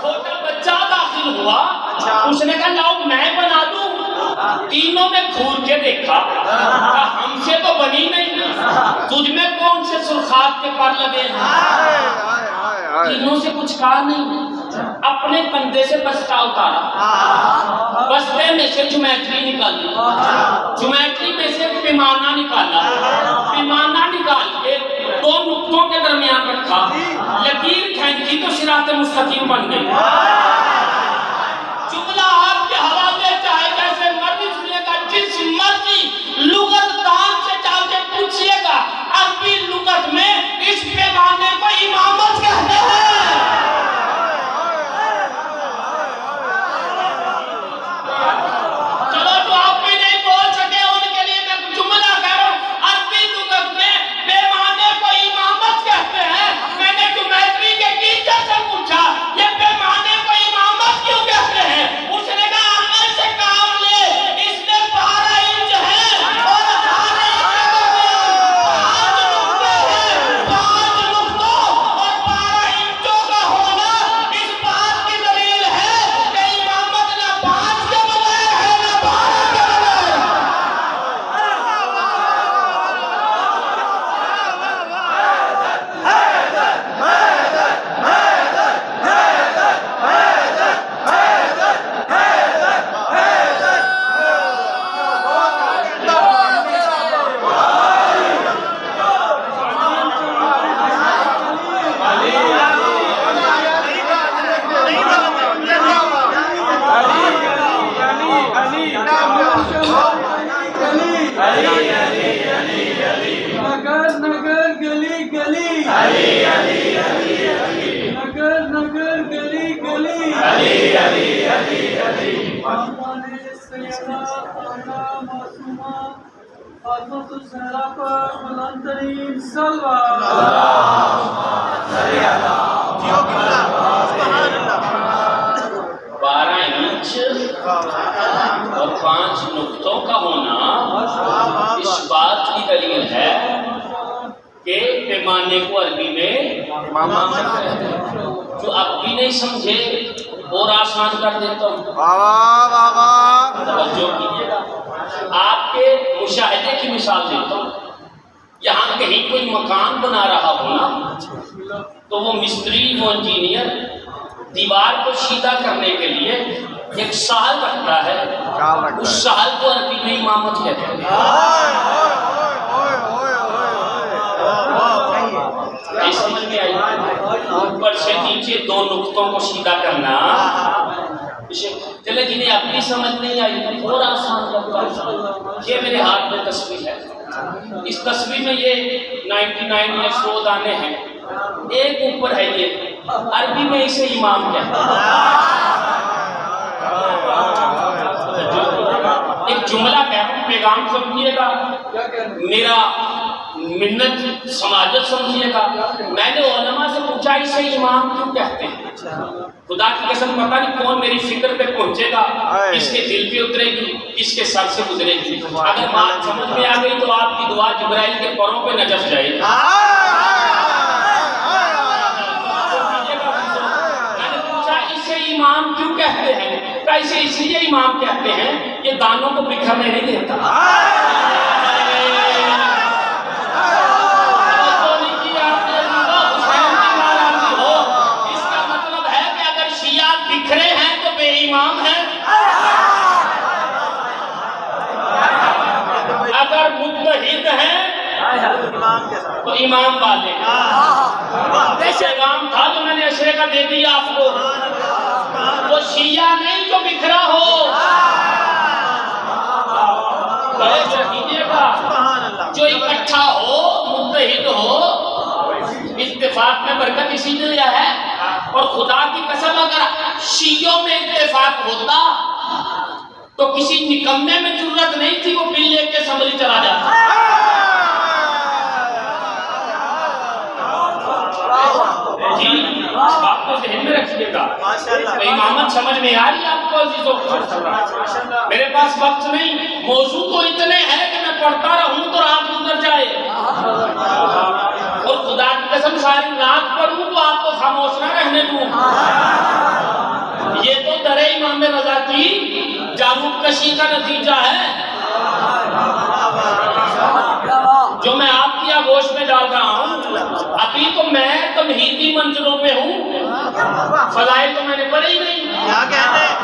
Speaker 1: چھوٹا بچہ داخل ہوا، اس نے کہا لاؤ میں بنا دوں. تینوں نے گھور کے دیکھا، ہم سے تو بنی نہیں، تجھ میں کون سے سرخاب کے پر لگے ہیں. تینوں سے کچھ کہا نہیں، اپنے کندھے سے بستہ اتارا، بستے میں سے جیومیٹری نکالی، جیومیٹری میں سے پیمانہ نکالا، پیمانہ نکال کے دو نقطوں کے درمیان رکھا، لکیر کھینچی تو صراط مستقیم بن گئی. جملہ آپ کے حوالے چاہے جیسے مرضی سنیے گا، جس مرضی لغت دان سے چاہ کے پوچھئے گا، عربی لغت میں اس پیمانے کو امامت کہتے ہیں. چلو جو آپ بھی نہیں بول سکے ان کے لیے میں جملہ کہہ رہا ہوں. عربی لغت میں پیمانے کو امامت کہتے ہیں. میں نے جیومیٹری کے ٹیچر سے پوچھا یہ پیمانے کو امامت کیوں کہتے ہیں؟ اس نے کہا عمل سے کام لے، اس میں 12 انچ ہے اور ہر ایک کے درمیان 5 نقطوں اور 12 انچوں کا ہونا اس بات کی دلیل ہے کہ امامت نہ 5 کے بغیر ہے نہ 12 کے بغیر.
Speaker 2: نگر نگر گلی گلی، نگر نگر گلی گلی، خاندان سیدہ آمنہ معصومہ فاطمۃ الزہرا پر بلند ترین صلوات.
Speaker 1: 12 انچ اور 5 نقطوں کا ہونا اس بات کی دلیل ہے کہ پیمانے کو عربی میں امامت کہتے ہیں. جو اب بھی نہیں سمجھے اور آسان کر دیتا ہوں، توجہ کیجیے گا. آپ کے مشاہدے کی مثال دیتا ہوں. یہاں کہیں کوئی مکان بنا رہا ہونا تو وہ مستری، وہ انجینئر دیوار کو سیدھا کرنے کے لیے ایک سال رکھتا ہے. اس سال کو عربی میں امامت کہتے ہیں. سے نیچے دو نقطوں کو سیدھا کرنا، چلے جنہیں اپنی سمجھ نہیں آئی اور آسان لگتا ہے۔ یہ میرے ہاتھ میں تصویر ہے، اس تصویر میں یہ 99 یہ 100 دانے ہیں، ایک اوپر ہے، یہ عربی میں اسے امام کہتے ہیں۔ ایک جملہ پیغام سمجھیے گا، میرا منت سماجت سمجھیے گا۔ میں نے علماء سے پوچھا اسے امام کیوں کہتے ہیں؟ خدا کی قسم پتہ نہیں کون میری فکر پہ پہنچے گا، کس کے دل پہ اترے گی، کس کے سر سے گزرے گی۔ اگر بات سمجھ میں آ گئی تو آپ کی دعا جبرائیل کے پروں پہ نجف جائے گی۔ میں نے پوچھا اسے امام کیوں کہتے ہیں؟ اسے اس لیے امام کہتے ہیں کہ دانوں کو بکھرنے نہیں دیتا۔ اس کا مطلب ہے کہ اگر شیعہ بکھرے ہیں تو بے امام ہیں، اگر متحد ہیں تو امام والے۔ پیغام تھا جو میں نے اشرے کا دے دیا آپ کو، وہ شیعہ نہیں جو بکھرا ہو، جو اکٹھا ہو، متحد ہو۔ اتفاق میں برکت اسی نے لیا ہے، اور خدا کی قسم اگر شیعوں میں اتفاق ہوتا تو کسی نکمے میں ضرورت نہیں تھی وہ بل لے کے اسمبلی چلا جاتا۔ جی اس بات کو ذہن میں رکھیے گا۔ امامت سمجھ میں آ رہی ہے آپ کو عزیزوں؟ میرے پاس وقت نہیں، موضوع تو اتنے ہیں کہ میں پڑھتا رہوں تو رات گزر جائے، اور خدا کی قسم ساری رات پڑھوں تو آپ کو خاموش نہ رہنے دوں۔ یہ تو در امام رضا کی جاروب کشی کا نتیجہ ہے جو میں آپ کی آغوش میں ڈال رہا ہوں۔ ابھی تو میں تمہیدی منزلوں پہ ہوں، فضائل تو میں نے پڑھے ہی نہیں۔
Speaker 4: کیا کہتے ہیں؟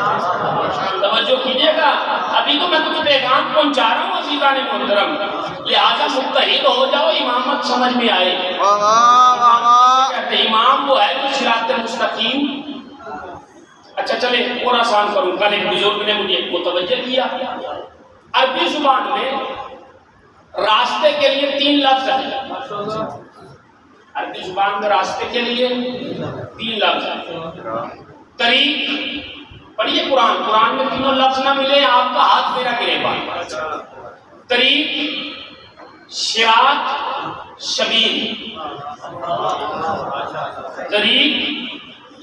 Speaker 1: توجہ کیجئے گا، ابھی تو میں کچھ پیغام پہنچا رہا ہوں عزیزان محترم، لہٰذا متحد ہو جاؤ، امامت سمجھ میں آئے۔ کہتے ہیں امام وہ ہے جو صراط مستقیم۔ اچھا چلے اور آسان کروں، کل ایک بزرگ نے مجھے متوجہ کیا، عربی زبان میں راستے کے لیے 3 لفظ ہیں۔ عربی زبان میں راستے کے لیے 3 لفظ ہیں۔ طریق، پڑھیے قرآن میں تینوں لفظ نہ ملے آپ کا ہاتھ میرا گرے گا۔ طریق، صراط، سبیل۔ طریق،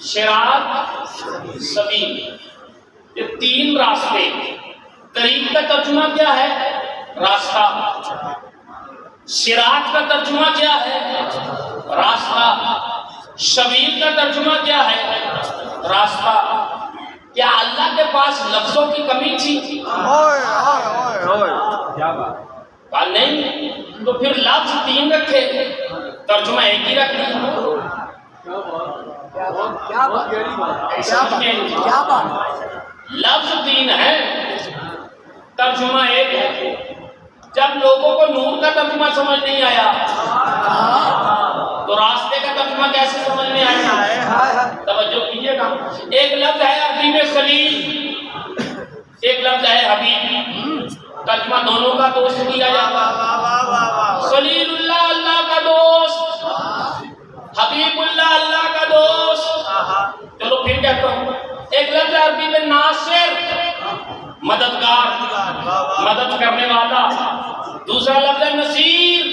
Speaker 1: صراط، سبیل، یہ 3 راستے۔ طریق کا ترجمہ کیا ہے؟ راستہ۔ صراط کا ترجمہ کیا ہے؟ راستہ۔ سبیل کا ترجمہ کیا ہے؟ راستہ۔ کیا اللہ کے پاس لفظوں کی کمی تھی؟ کہا نہیں، تو پھر لفظ 3 رکھے، ترجمہ ایک ہی رکھ دیا۔ لفظ 3 ہے، ترجمہ ایک ہے۔ جب لوگوں کو نور کا ترجمہ سمجھ نہیں آیا تو راستے کا ترجمہ کیسے سمجھ میں آیا؟ توجہ کیجئے گا، ایک لفظ ہے عربی میں خلیل، ایک لفظ ہے حبیب، ترجمہ دونوں کا دوست کیا جاتا ہے۔ خلیل اللہ اللہ کا دوست، حبیب اللہ اللہ کا دوست۔ چلو پھر کہتا ہوں، ایک لفظ عربی میں ناصر، مددگار، مدد کرنے والا۔ دوسرا لفظ ہے نصیر،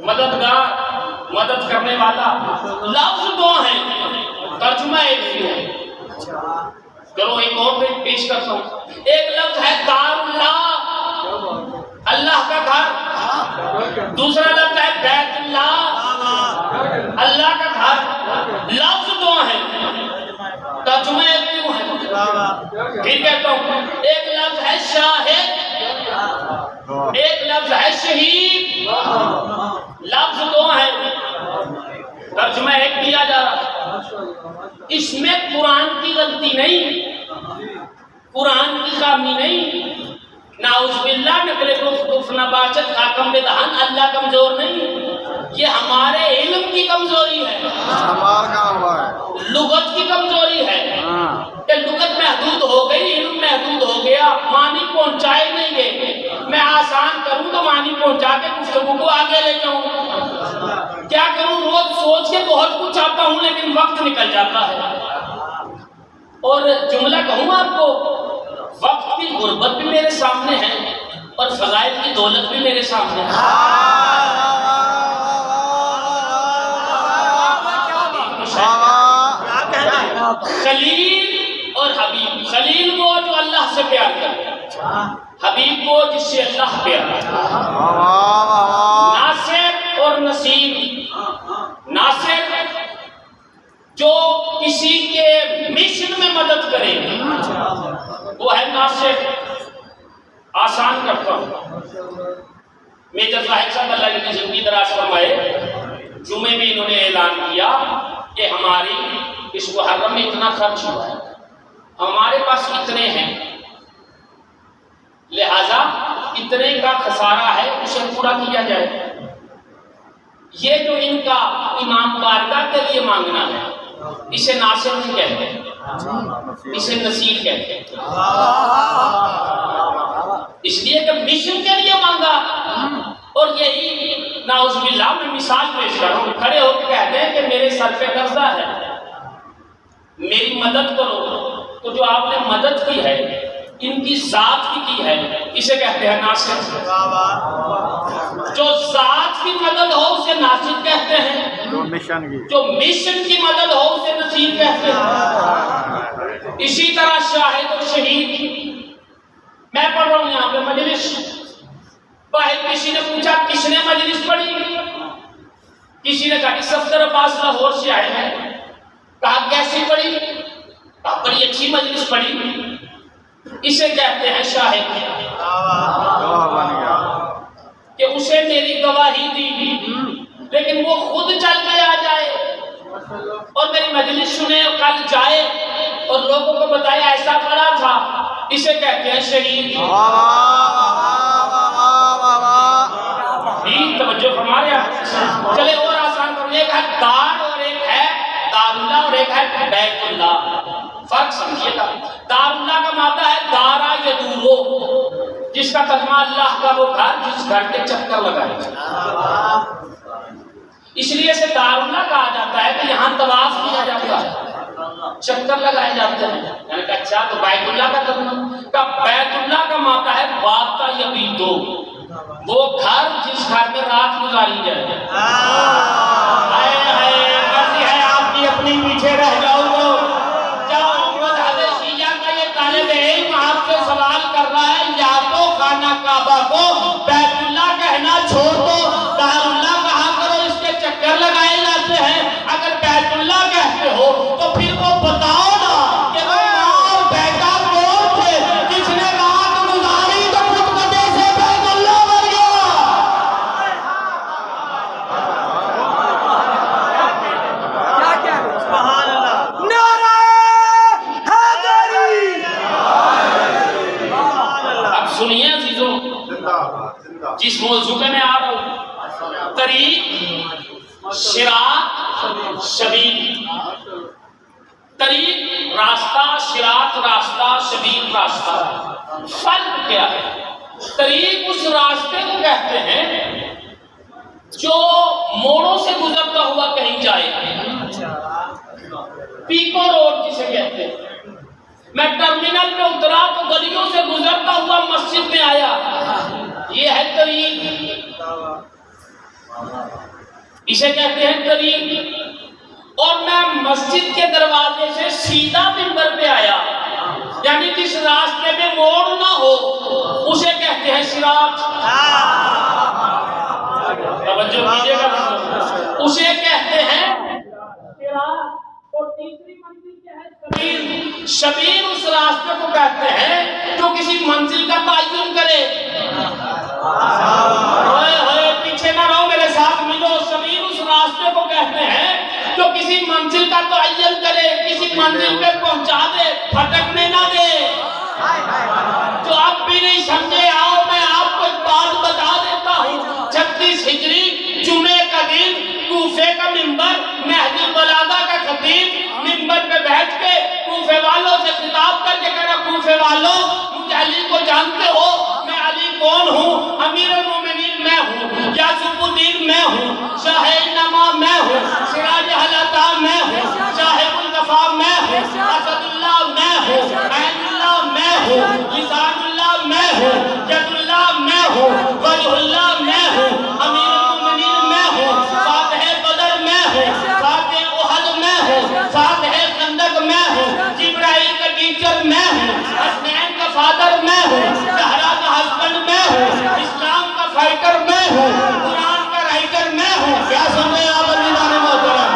Speaker 1: مددگار، مدد کرنے والا۔ لفظ 2 ہیں، ترجمہ ایک ہی ہے۔ چلو ایک اور پیش کرتا ہوں، ایک لفظ ہے دار اللہ، اللہ کا گھر۔ دوسرا لفظ ہے بیت اللہ، اللہ کا گھر۔ لفظ 2 ہیں، ترجمہ ایک کیوں ہے؟ پھر کہتا ہوں، ایک لفظ ہے شاہد، ایک لفظ ہے شہید۔ لفظ 2 ہیں، ترجمہ ایک کیا جا رہا۔ اس میں قرآن کی غلطی نہیں، قرآن کی خامی نہیں، نعوذ باللہ نقل گفت نباشت حاکم بدہن، اللہ کمزور نہیں، یہ ہمارے علم کی کمزوری ہے،
Speaker 4: ہمارا کام ہوا ہے،
Speaker 1: لغت کی کمزوری ہے کہ لغت محدود ہو گئی، علم محدود ہو گیا، معنی پہنچائے نہیں گئے۔ میں آسان کروں تو معنی پہنچا کے گفتگو کو آگے لے جاؤں، کیا کروں؟ روز سوچ کے بہت کچھ چاہتا ہوں لیکن وقت نکل جاتا ہے۔ اور جملہ کہوں آپ کو، وقت کی غربت بھی میرے سامنے ہے اور فضائل کی دولت بھی میرے سامنے ہے۔ خلیل اور حبیب، خلیل وہ جو اللہ سے پیار کرے، حبیب وہ جس سے اللہ پیار کرے۔ ناصر اور نصیر، ناصر جو کسی کے مشن میں مدد کرے وہ ہے ناصر۔ آسان کرتا ہوں، میجر ظاہر صاحب اللہ کی زندگی دراز فرمائے، جمعے میں انہوں نے اعلان کیا کہ ہماری اس محرم میں اتنا خرچ ہوا ہے، ہمارے پاس اتنے ہیں، لہذا اتنے کا خسارہ ہے، اسے پورا کیا جائے۔ یہ جو ان کا امام بارگاہ کے لیے مانگنا ہے، اسے ناصر نہیں کہتے، اسے نصیر کہتے ہیں، اس لیے کہ مشن کے لیے مانگا۔ اور یہی نعوذ باللہ میں مثال پیش کر رہا ہوں، کھڑے ہو کے کہتے ہیں کہ میرے سر پہ قرضہ ہے، میری مدد کرو، تو جو آپ نے مدد کی ہے ان کی ذات کی ہے، اسے کہتے ہیں ناصر۔ جو ذات کی مدد ہو اسے ناصر کہتے ہیں، جو مشن کی مدد ہو اسے نصیر کہتے ہیں۔ اسی طرح شاہد اور شہید، میں پڑھ رہا ہوں یہاں پہ مجلس، باہر کسی نے پوچھا کس نے مجلس پڑھی، کسی نے کہا کہ صفدر عباس لاہور سے آئے ہیں، کہا کیسی پڑھی، کہا بڑی اچھی مجلس پڑھی، اسے کہتے ہیں شاہد، کہ اسے میری گواہی دی لیکن وہ خود چل کے آ جائے اور میری مجلس سنے اور کل جائے اور لوگوں کو بتائے ایسا پڑھا تھا، اسے کہتے ہیں شہید۔ توجہ فرما رہے ہیں، چلے اور آسان کرو، ایک ہے دار اور ایک ہے دار اللہ اور ایک ہے بیت اللہ، فرق سمجھیے گا۔ دار اللہ کا معنی ہے دارا یدورو، جس کا ترجمہ اللہ کا وہ گھر جس گھر کے چکر لگائے، اس لیے سے دار اللہ کہا جاتا ہے کہ یہاں طواف کیا جاتا ہے، چکر لگائے جاتے ہیں، یعنی کہ اچھا تو بیت اللہ کا ترجمہ کا بیت اللہ کا معنی ہے باتا یبیتو، وہ گھر جس گھر میں رات گزاری جائے۔ ہائے ہائے مرضی ہے آپ کی اپنی پیچھے رہ جاؤ تو جاؤ، مذہب شیعہ کا یہ طالب علم آپ سے سوال کر رہا ہے، یا تو خانہ کعبہ کو بیت اللہ کہنا چھوڑ دو، دار اللہ کہا کرو، اس کے چکر لگائے جاتے ہیں۔ اگر بیت اللہ کہتے ہو تو پھر وہ بتاؤ نا کہ وہ ماں اور بیٹا کون تھے جس نے رات گزاری تو خطبے سے بیت اللہ بن گیا۔
Speaker 3: سبحان اللہ،
Speaker 2: نعرہ حیدری۔
Speaker 1: اب سنیے عزیزوں، جس موضوع پہ میں آ رہا ہوں، طریق، صراط، سبیل۔ طریق راستہ، صراط راستہ، سبیل راستہ، فرق کیا ہے؟ طریق اس راستے کو کہتے ہیں جو موڑوں سے گزرتا ہوا کہیں جائے، پیکو روڈ جسے کہتے ہیں۔ میں ٹرمینل پہ اترا تو گلیوں سے گزرتا ہوا مسجد میں آیا، یہ ہے طریق، اسے کہتے ہیں طریق۔ اور میں مسجد کے دروازے سے سیدھا منبر پہ آیا، یعنی جس راستے میں موڑ نہ ہو اسے کہتے ہیں صراط۔ توجہ کیجیے گا، اسے کہتے ہیں صراط۔ اور تیسری منزل کیا ہے؟ سبیل۔ سبیل اس راستے کو کہتے ہیں جو کسی منزل کا تعین کرے۔ ہوئے ہوئے پیچھے نہ رہو، میرے ساتھ ملو۔ سبیل اس راستے کو کہتے ہیں جو کسی منزل کا تعین کرے، کسی منزل پہ پہنچا دے، پھٹکنے نہ دے۔ جو آپ بھی نہیں سمجھے، آؤ میں آپ کو ایک بات بتا دیتا ہوں۔ 36 ہجری جمعے کا عظیم کوفے کا منبر، مہدی البلاغہ کا خطیب منبر پہ بیٹھ کے کوفے والوں سے خطاب کر کے کہا کوفے والوں مجھے علی کو جانتے ہو؟ میں علی کون ہوں؟ امیر المومنین میں ہوں، یاسف الدین میں ہوں، شاہ انما میں ہوں، سراج حلتا میں ہوں، صاحب الوفا میں ہوں، اسد اللہ میں ہوں، عین اللہ میں ہوں، لسان اللہ میں ہوں، ید اللہ میں ہوں، وجہ اللہ میں ہوں، امیر المومنین میں ہوں، فاتح بدر میں ہوں، فاتح احد میں ہوں، فاتح خندق میں ہوں، جبرائیل کا ٹیچر میں ہوں، حسنین کا فادر میں ہوں، زہرا کا ہسبینڈ میں ہوں، اسلام کا فائٹر میں ہوں، قرآن کا رائٹر میں ہوں۔ کیا سمجھے آپ عزیزان محترم؟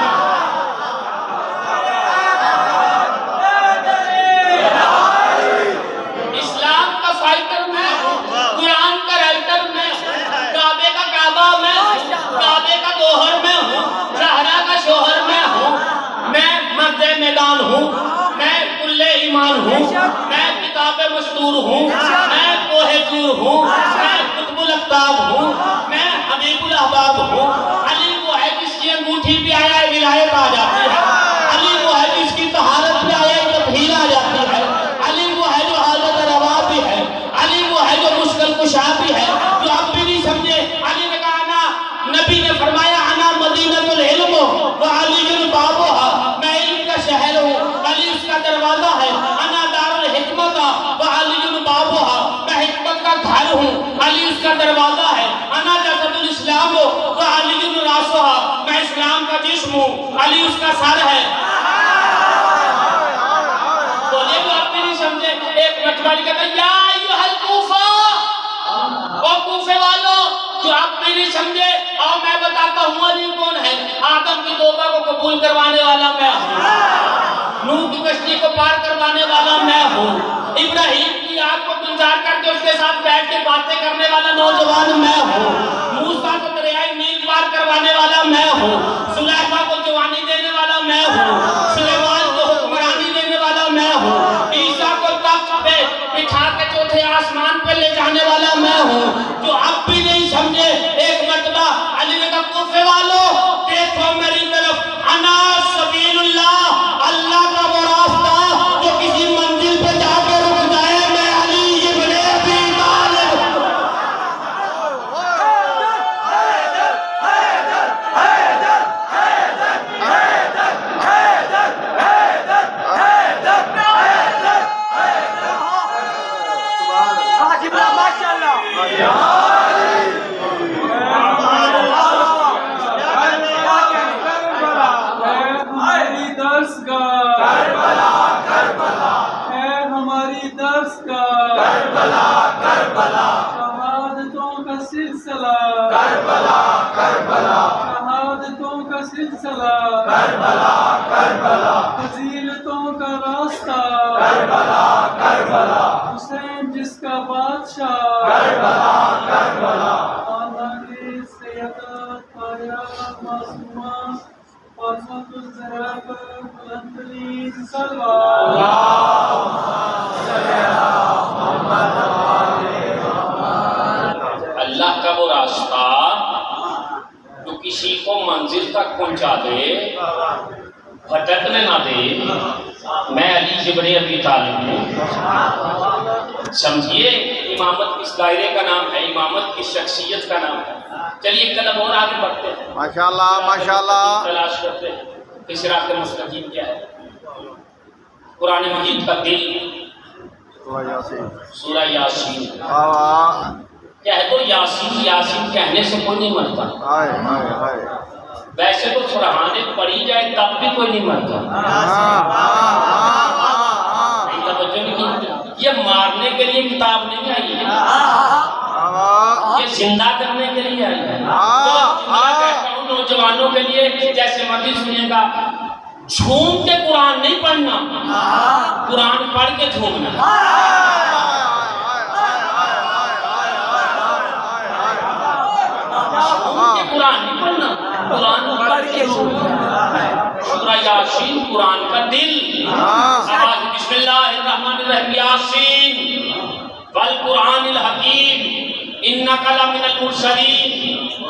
Speaker 1: اسلام کا فائٹر میں ہوں، قرآن کا رائٹر میں ہوں، کعبے کا کعبہ میں ہوں، کعبے کا گوہر میں ہوں، زہرا کا شوہر میں ہوں، میں مرد میدان ہوں، میں کل ایمان ہوں، میں کتاب مستور ہوں، میں کوہ طور ہوں، میں قطب الاقطاب ہوں، میں حبیب الاحباب ہوں۔ علی وہ ہے جس کی انگوٹھی پہ آیا ہے ولایت آ جاتی ہے، علی وہ ہے جس کی طہارت پہ آیا ہے تطہیر آ جاتی ہے، علی وہ ہے جو حالت روا بھی ہے، علی وہ ہے جو مشکل کشا بھی ہے، جو اب بھی نہیں سمجھے۔ علی نے کہا نا، نبی نے فرمایا انا مدینۃ العلم وعلی بابها، میں علم کا شہر ہوں، علی اس کا دروازہ ہے، انا دار الحکمت وعلی بابها، میں حکمت کا گھر ہوں، علی اس کا دروازہ ہے، انا جسد الاسلام وعلی راسها، میں اسلام کا جسم ہوں، علی اس کا سر ہے۔ بولے جو آپ بھی نہیں سمجھے، ایک مرتبہ کہتا ہے یا ایھا الکوفہ، او کوفے والوں جو آپ بھی نہیں سمجھے، اور میں بتاتا ہوں علی کون ہے۔ آدم کی توبہ کو قبول کروانے والا میں ہوں، نوح کی کشتی کو پار کروانے والا میں ہوں، ابراہیم کی آگ کو گلزار کر کے اس کے ساتھ بیٹھ کے باتیں کرنے والا نوجوان میں ہوں، موسیٰ کو دریائے نیل پار کروانے والا میں ہوں، سلیمان کو جوانی دینے والا میں ہوں، سلیمان کو حکمرانی دینے والا میں ہوں، عیسیٰ کو تخت پہ بٹھا کے چوتھے آسمان پہ لے جانے والا میں ہوں۔ جو اب بھی نہیں سمجھے، ایک مرتبہ علی نے کہا کوفے والوں دیکھو میری طرف، انا سبیل اللہ، اللہ کا وہ راستہ جو کسی منزل پہ جا کے رک جائے، میں علی ابن ابی طالب۔
Speaker 2: ہماری دستگاہ کربلا کربلا، ہے ہماری دستگاہ کربلا کربلا، شہادتوں کا سلسلہ کربلا کربلا، شہادتوں کا سلسلہ کربلا کربلا، فضیلتوں کا راستہ کربلا کربلا، حسین جس کا بادشاہ کربلا کربلا، آنا کے سیدات پایا معصومہ فاطمۃ الزہرا پر بلند ترین صلوات۔
Speaker 1: اللہ کا وہ راستہ جو کسی کو منزل تک پہنچا دے، بھٹکنے نہ دے، میں علی ابن ابی طالب ہوں۔ سمجھیے امامت کس دائرے کا نام ہے، امامت کس شخصیت کا نام ہے۔ چلیے ایک قدم اور آگے بڑھتے ہیں،
Speaker 4: ماشاءاللہ ماشاءاللہ۔
Speaker 1: تلاش کرتے ہیں کہ صراط مستقیم کیا ہے۔ قرآن مجید کا دل،
Speaker 4: سورہ یاسین۔
Speaker 1: سورہ یاسین۔
Speaker 4: آہ،
Speaker 1: کہہ دو یاسین، یاسین کہنے سے کوئی نہیں مرتا۔
Speaker 4: ہائے ہائے ہائے۔
Speaker 1: ویسے تو فرحانے پڑھی جائے تب بھی کوئی نہیں مرتا۔ نہیں توجہ نہیں کی، یہ مارنے کے لیے کتاب نہیں آئی ہے، یہ زندہ کرنے کے لیے آئی ہے۔ تو میں کہتا ہوں نوجوانوں کے لیے جیسے مرضی سنیے گا، جھوم کے قرآن نہیں پڑھنا، قرآن پڑھ کے جھومنا۔ قرآن نہیں پڑھنا، قرآن پڑھ کے سورہ یاسین قرآن کا دل۔ آواز بسم اللہ الرحمن الرحیم، یاسین والقرآن الحکیم انک لمن المرسلین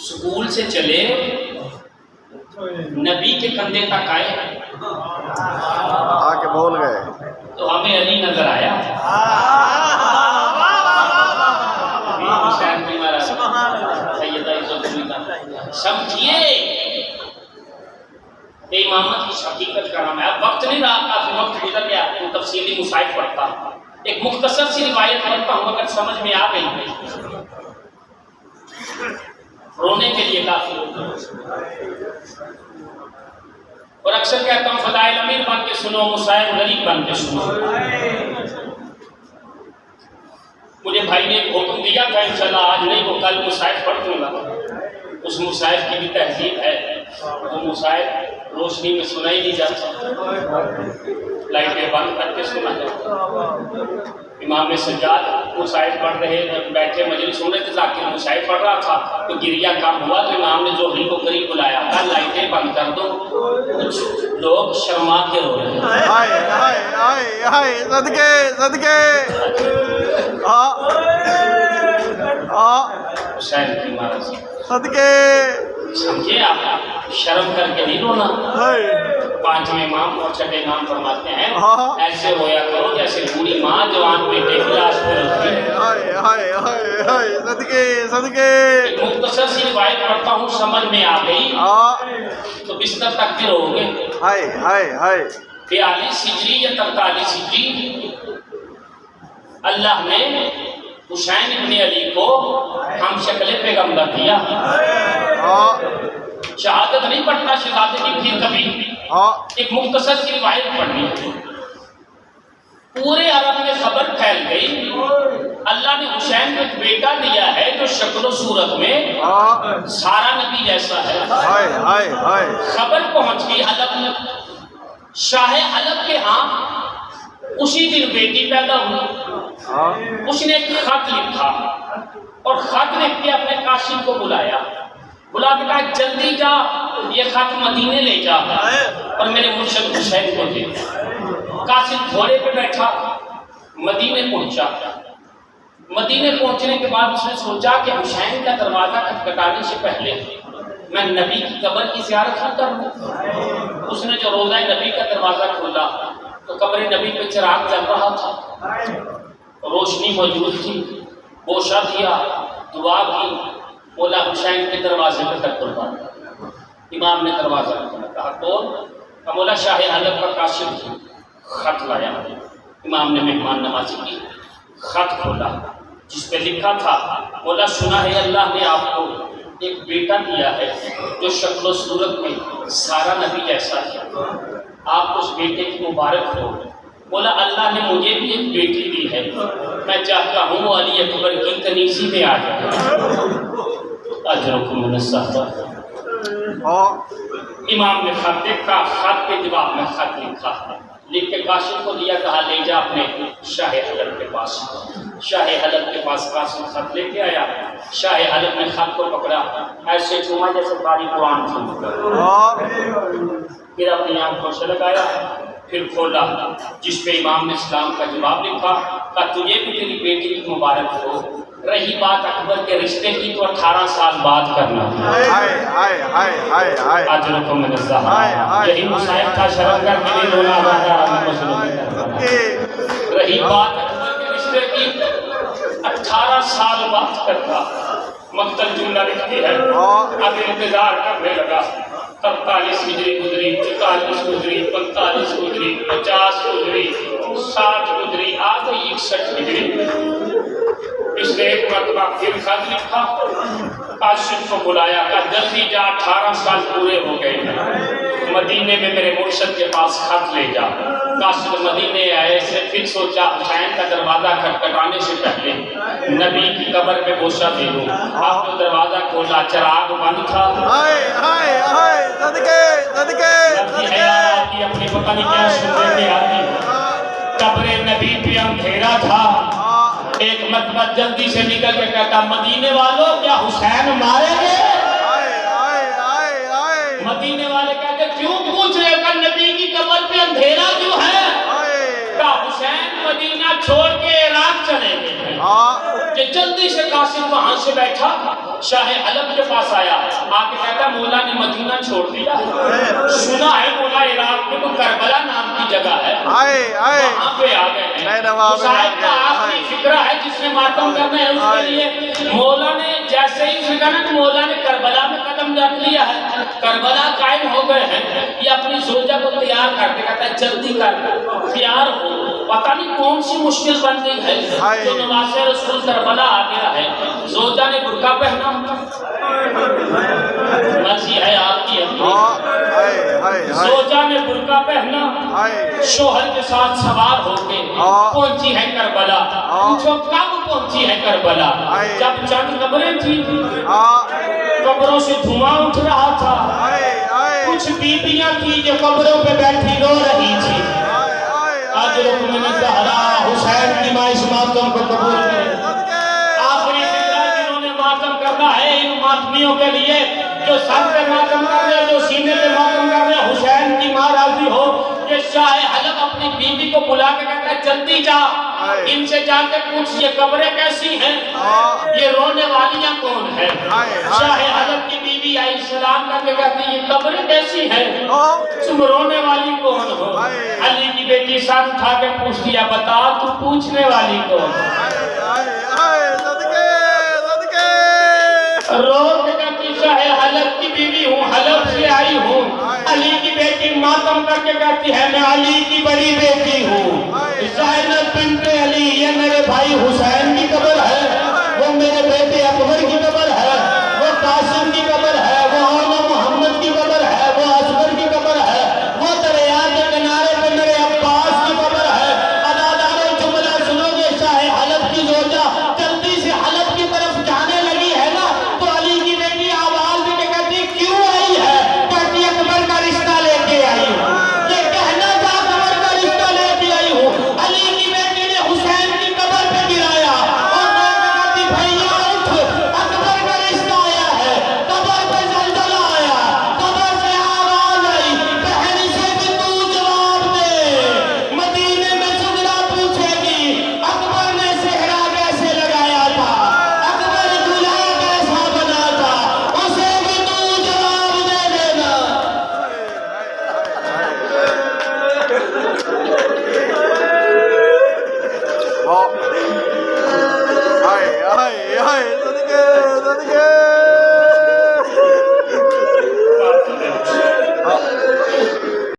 Speaker 1: سکول سے چلے نبی کے کندھے تک آئے
Speaker 4: آ کے بول گئے.
Speaker 1: تو ہمیں علی نظر آیا. سمجھیے امامت کی حقیقت کا نام ہے. اب وقت نہیں رہا، کافی وقت گزر گیا تو تفصیلی مسائل پڑھتا ہوں. ایک مختصر سی روایت پڑھتا ہوں، اگر سمجھ میں آ گئی رونے کے لیے کافی ہوتا. اور اکثر کہتا ہوں فضائل امیر بن کے سنو، مسائل غریب بن کے سنو. مجھے بھائی نے ایک حکم دیا تھا انشاءاللہ آج نہیں وہ کل مسائل پڑھ دوں گا. اس مسائل کی بھی تہذیب ہے، وہ مسائل روشنی میں سنا ہی نہیں جاتا، لائٹیں بند کر کے سنا جاتا. امام سجاد مسائل پڑھ رہے بیٹھے مجلس ہونے تھے، ذاکر مسائل پڑھ رہا تھا تو گریا کام ہوا تو امام نے زہری کو قریب بلایا، کہا لائٹیں بند کر دو، کچھ لوگ شرما کے رو رہے ہیں.
Speaker 4: ہائے ہائے ہائے ہائے صدقے صدقے. ہاں ہاں
Speaker 1: حسین کی مہاراج
Speaker 4: صدقے.
Speaker 1: سمجھے آپ شرم کر کے نہیں رونا.
Speaker 4: ہائے
Speaker 1: پانچویں امام اور چھٹے امام فرماتے ہیں
Speaker 4: ہاں.
Speaker 1: ایسے رویا کرو جیسے بوڑھی ماں جوان بیٹے کی لاش پہ روتی ہے.
Speaker 4: ہائے ہائے ہائے ہائے صدقے صدقے.
Speaker 1: ایک مختصر سی روایت پڑھتا ہوں، سمجھ میں آ گئی
Speaker 4: ہاں.
Speaker 1: تو بستر تک کے رہو گے.
Speaker 4: ہائے ہائے ہائے.
Speaker 1: 42 ہجری یا 43 ہجری اللہ نے حسین ابن علی کو ہم شکل پیغمبر دیا.
Speaker 4: ہاں
Speaker 1: شہادت نہیں پڑھتا، شہادت کی پھر کبھی
Speaker 4: ہاں.
Speaker 1: ایک مختصر سی روایت پڑھنی ہے. پورے عرب میں خبر پھیل گئی اللہ نے حسین کو ایک بیٹا دیا ہے جو شکل و صورت میں
Speaker 4: ہاں.
Speaker 1: سارا نبی جیسا ہے.
Speaker 4: ہائے ہائے ہائے.
Speaker 1: خبر پہنچ گئی حلب میں. شاہ حلب کے ہاں اسی دن بیٹی پیدا ہوئی.
Speaker 4: ہاں.
Speaker 1: اس نے ایک خط لکھا اور خط لکھ کے اپنے قاسم کو بلایا. بلا کے کہا جلدی جا یہ خط مدینے لے جا اور میرے مرشد حسین کو دے. قاسم گھوڑے پہ بیٹھا مدینے پہنچا. مدینے پہنچنے کے بعد اس نے سوچا کہ حسین کا دروازہ کھٹکھٹانے سے پہلے میں نبی کی قبر کی زیارت نہ کر لوں. اس نے جو روضہ نبی کا دروازہ کھولا تو قبر نبی پہ چراغ جل رہا تھا، روشنی موجود تھی. بوسہ دیا، دعا کی، مولا حسین کے دروازے پہ تک کھلوا. امام نے دروازہ کھولا، کہا کون؟ مولا شاہ حلب کا قاسم تھی. خط لایا. امام نے مہمان نوازی کی، خط کھولا جس پہ لکھا تھا مولا سنا ہے اللہ نے آپ کو ایک بیٹا دیا ہے جو شکل و صورت میں سارا نبی جیسا ہے، آپ اس بیٹے کی مبارک ہو. مولا اللہ نے مجھے بھی ایک بیٹی دی ہے، میں چاہتا ہوں وہ علی اکبر کی کنیزی میں آ جائے. اجرکم من الصحابہ.
Speaker 4: ہاں.
Speaker 1: امام نے خط دیکھا، خط کے جواب میں خط لکھا، لکھ کے قاسم کو دیا، کہا لے جا اپنے شاہ حلب کے پاس. شاہ حلب کے پاس قاسم خط لے کے آیا. شاہ حلب نے خط کو پکڑا، ایسے چھوما جیسے قاری قرآن چھوما.
Speaker 4: ہاں.
Speaker 1: پھر اپنی آنکھوں سے لگایا، پھر کھولا جس پہ امام نے اسلام کا جواب لکھا. کہا تجھے بھی تیری بیٹی کی مبارک ہو. رہی بات اکبر کے رشتے کی تو 18 سال بعد کرنا.
Speaker 4: ہائے ہائے ہائے ہائے ہائے.
Speaker 1: اجرکم من الصحابہ. یہی مسائل کا شرم کر کے نہیں رونا ہمارا رہی بات اکبر کے رشتے کی 18 سال بعد کرنا. مقتل جملہ لکھتی ہے اب انتظار کرنے لگا. 43 ہجری گزری، 44 گزری، 45 گزری، 50 گزری، 60 گزری، آ گئی 61 ہجری. اس نے ایک مرتبہ پھر خط لکھا، قاسم کو بلایا، کہا جلدی جا 18 سال پورے ہو گئے ہیں، مدینے میں میرے مرشد کے پاس خط لے جا. قاسم مدینے آئے. اس نے پھر سوچا حسین کا دروازہ کھٹکھٹانے سے پہلے نبی کی قبر پہ بوسہ دے دوں. آپ نے دروازہ کھولا، چراغ بند تھا.
Speaker 4: ہائے ہائے ہائے صدقے صدقے صدقے.
Speaker 1: اپنی پتہ نہیں کیا سننے میں آتی. قبر نبی پہ اندھیرا تھا. ایک مرتبہ جلدی سے نکل کے کہتا مدینے والوں کیا حسین مارے گے؟
Speaker 4: ہائے ہائے ہائے ہائے.
Speaker 1: مدینے والے کہتے کیوں پوچھ رہے کہ نبی کی قبر پہ اندھیرا کیوں ہے؟
Speaker 4: ہائے.
Speaker 1: کہا حسین مدینہ چھوڑ کے عراق چلے گئے.
Speaker 4: ہاں.
Speaker 1: کہ جلدی سے قاسم وہاں سے بیٹھا شاہ حلب کے پاس آیا، آ کے کہتا مولا نے مدینہ چھوڑ دیا، سنا ہے مولا عراق میں کوئی کربلا نام کی جگہ ہے، وہاں پہ آ گئے ہیں۔ صاحب کا آخری فکرہ ہے جس نے ماتم کرنا ہے اس کے لیے مولا نے جیسے ہی فکر ہے کہ مولا نے کربلا میں قدم رکھ لیا ہے، کربلا قائم ہو گئے ہیں، یہ اپنی زوجہ کو تیار کرتے کہتا ہے جلدی کر تیار ہو، پتہ نہیں کون سی مشکل بن گئی ہے جو نواز رسول کربلا آ گیا ہے۔ زوجہ نے برقع پہنا، مرضی ہے آپ کی اپنی، زوجہ نے برقع پہنا، شوہر کے ساتھ سوار ہو کے پہنچی ہے کربلا۔ پوچھو کب پہنچی ہے کربلا؟ جب چند قبریں تھی، قبروں سے دھواں اٹھ رہا تھا، کچھ بیبیاں تھی جو قبروں پہ بیٹھی رو رہی تھی۔ آج رکن زہرا حسین کی ماں اس ماتم کو قبول کرے۔ آخری فکرہ جنہوں نے ماتم کرنا ہے ان ماتمیوں کے لیے جو سر پہ ماتم کر رہے، جو سینے پہ ماتم کر رہے، حسین کی ماں راضی ہو۔ یہ شاہ حلب اپنی بیوی کو بلا کے کہتا ہے جلدی جا، ان سے جا کے پوچھ یہ قبریں کیسی ہیں، یہ رونے والیاں کون ہیں۔ شاہ حلب کی بیوی آئی سلام کر کے کہتی یہ قبریں کیسی ہیں، تم رونے والی کون ہو؟ علی کی بیٹی ساتھ اٹھا کے پوچھ دیا بتا تو پوچھنے والی کون؟ رو کے کہتی شاہ حلب کی بیوی ہوں، حلب سے آئی ہوں۔ علی کی بیٹی ماتم کر کے کہتی ہے میں علی کی بڑی بیٹی ہوں، زینب بنت علی، یہ میرے بھائی حسین کی قبر ہے۔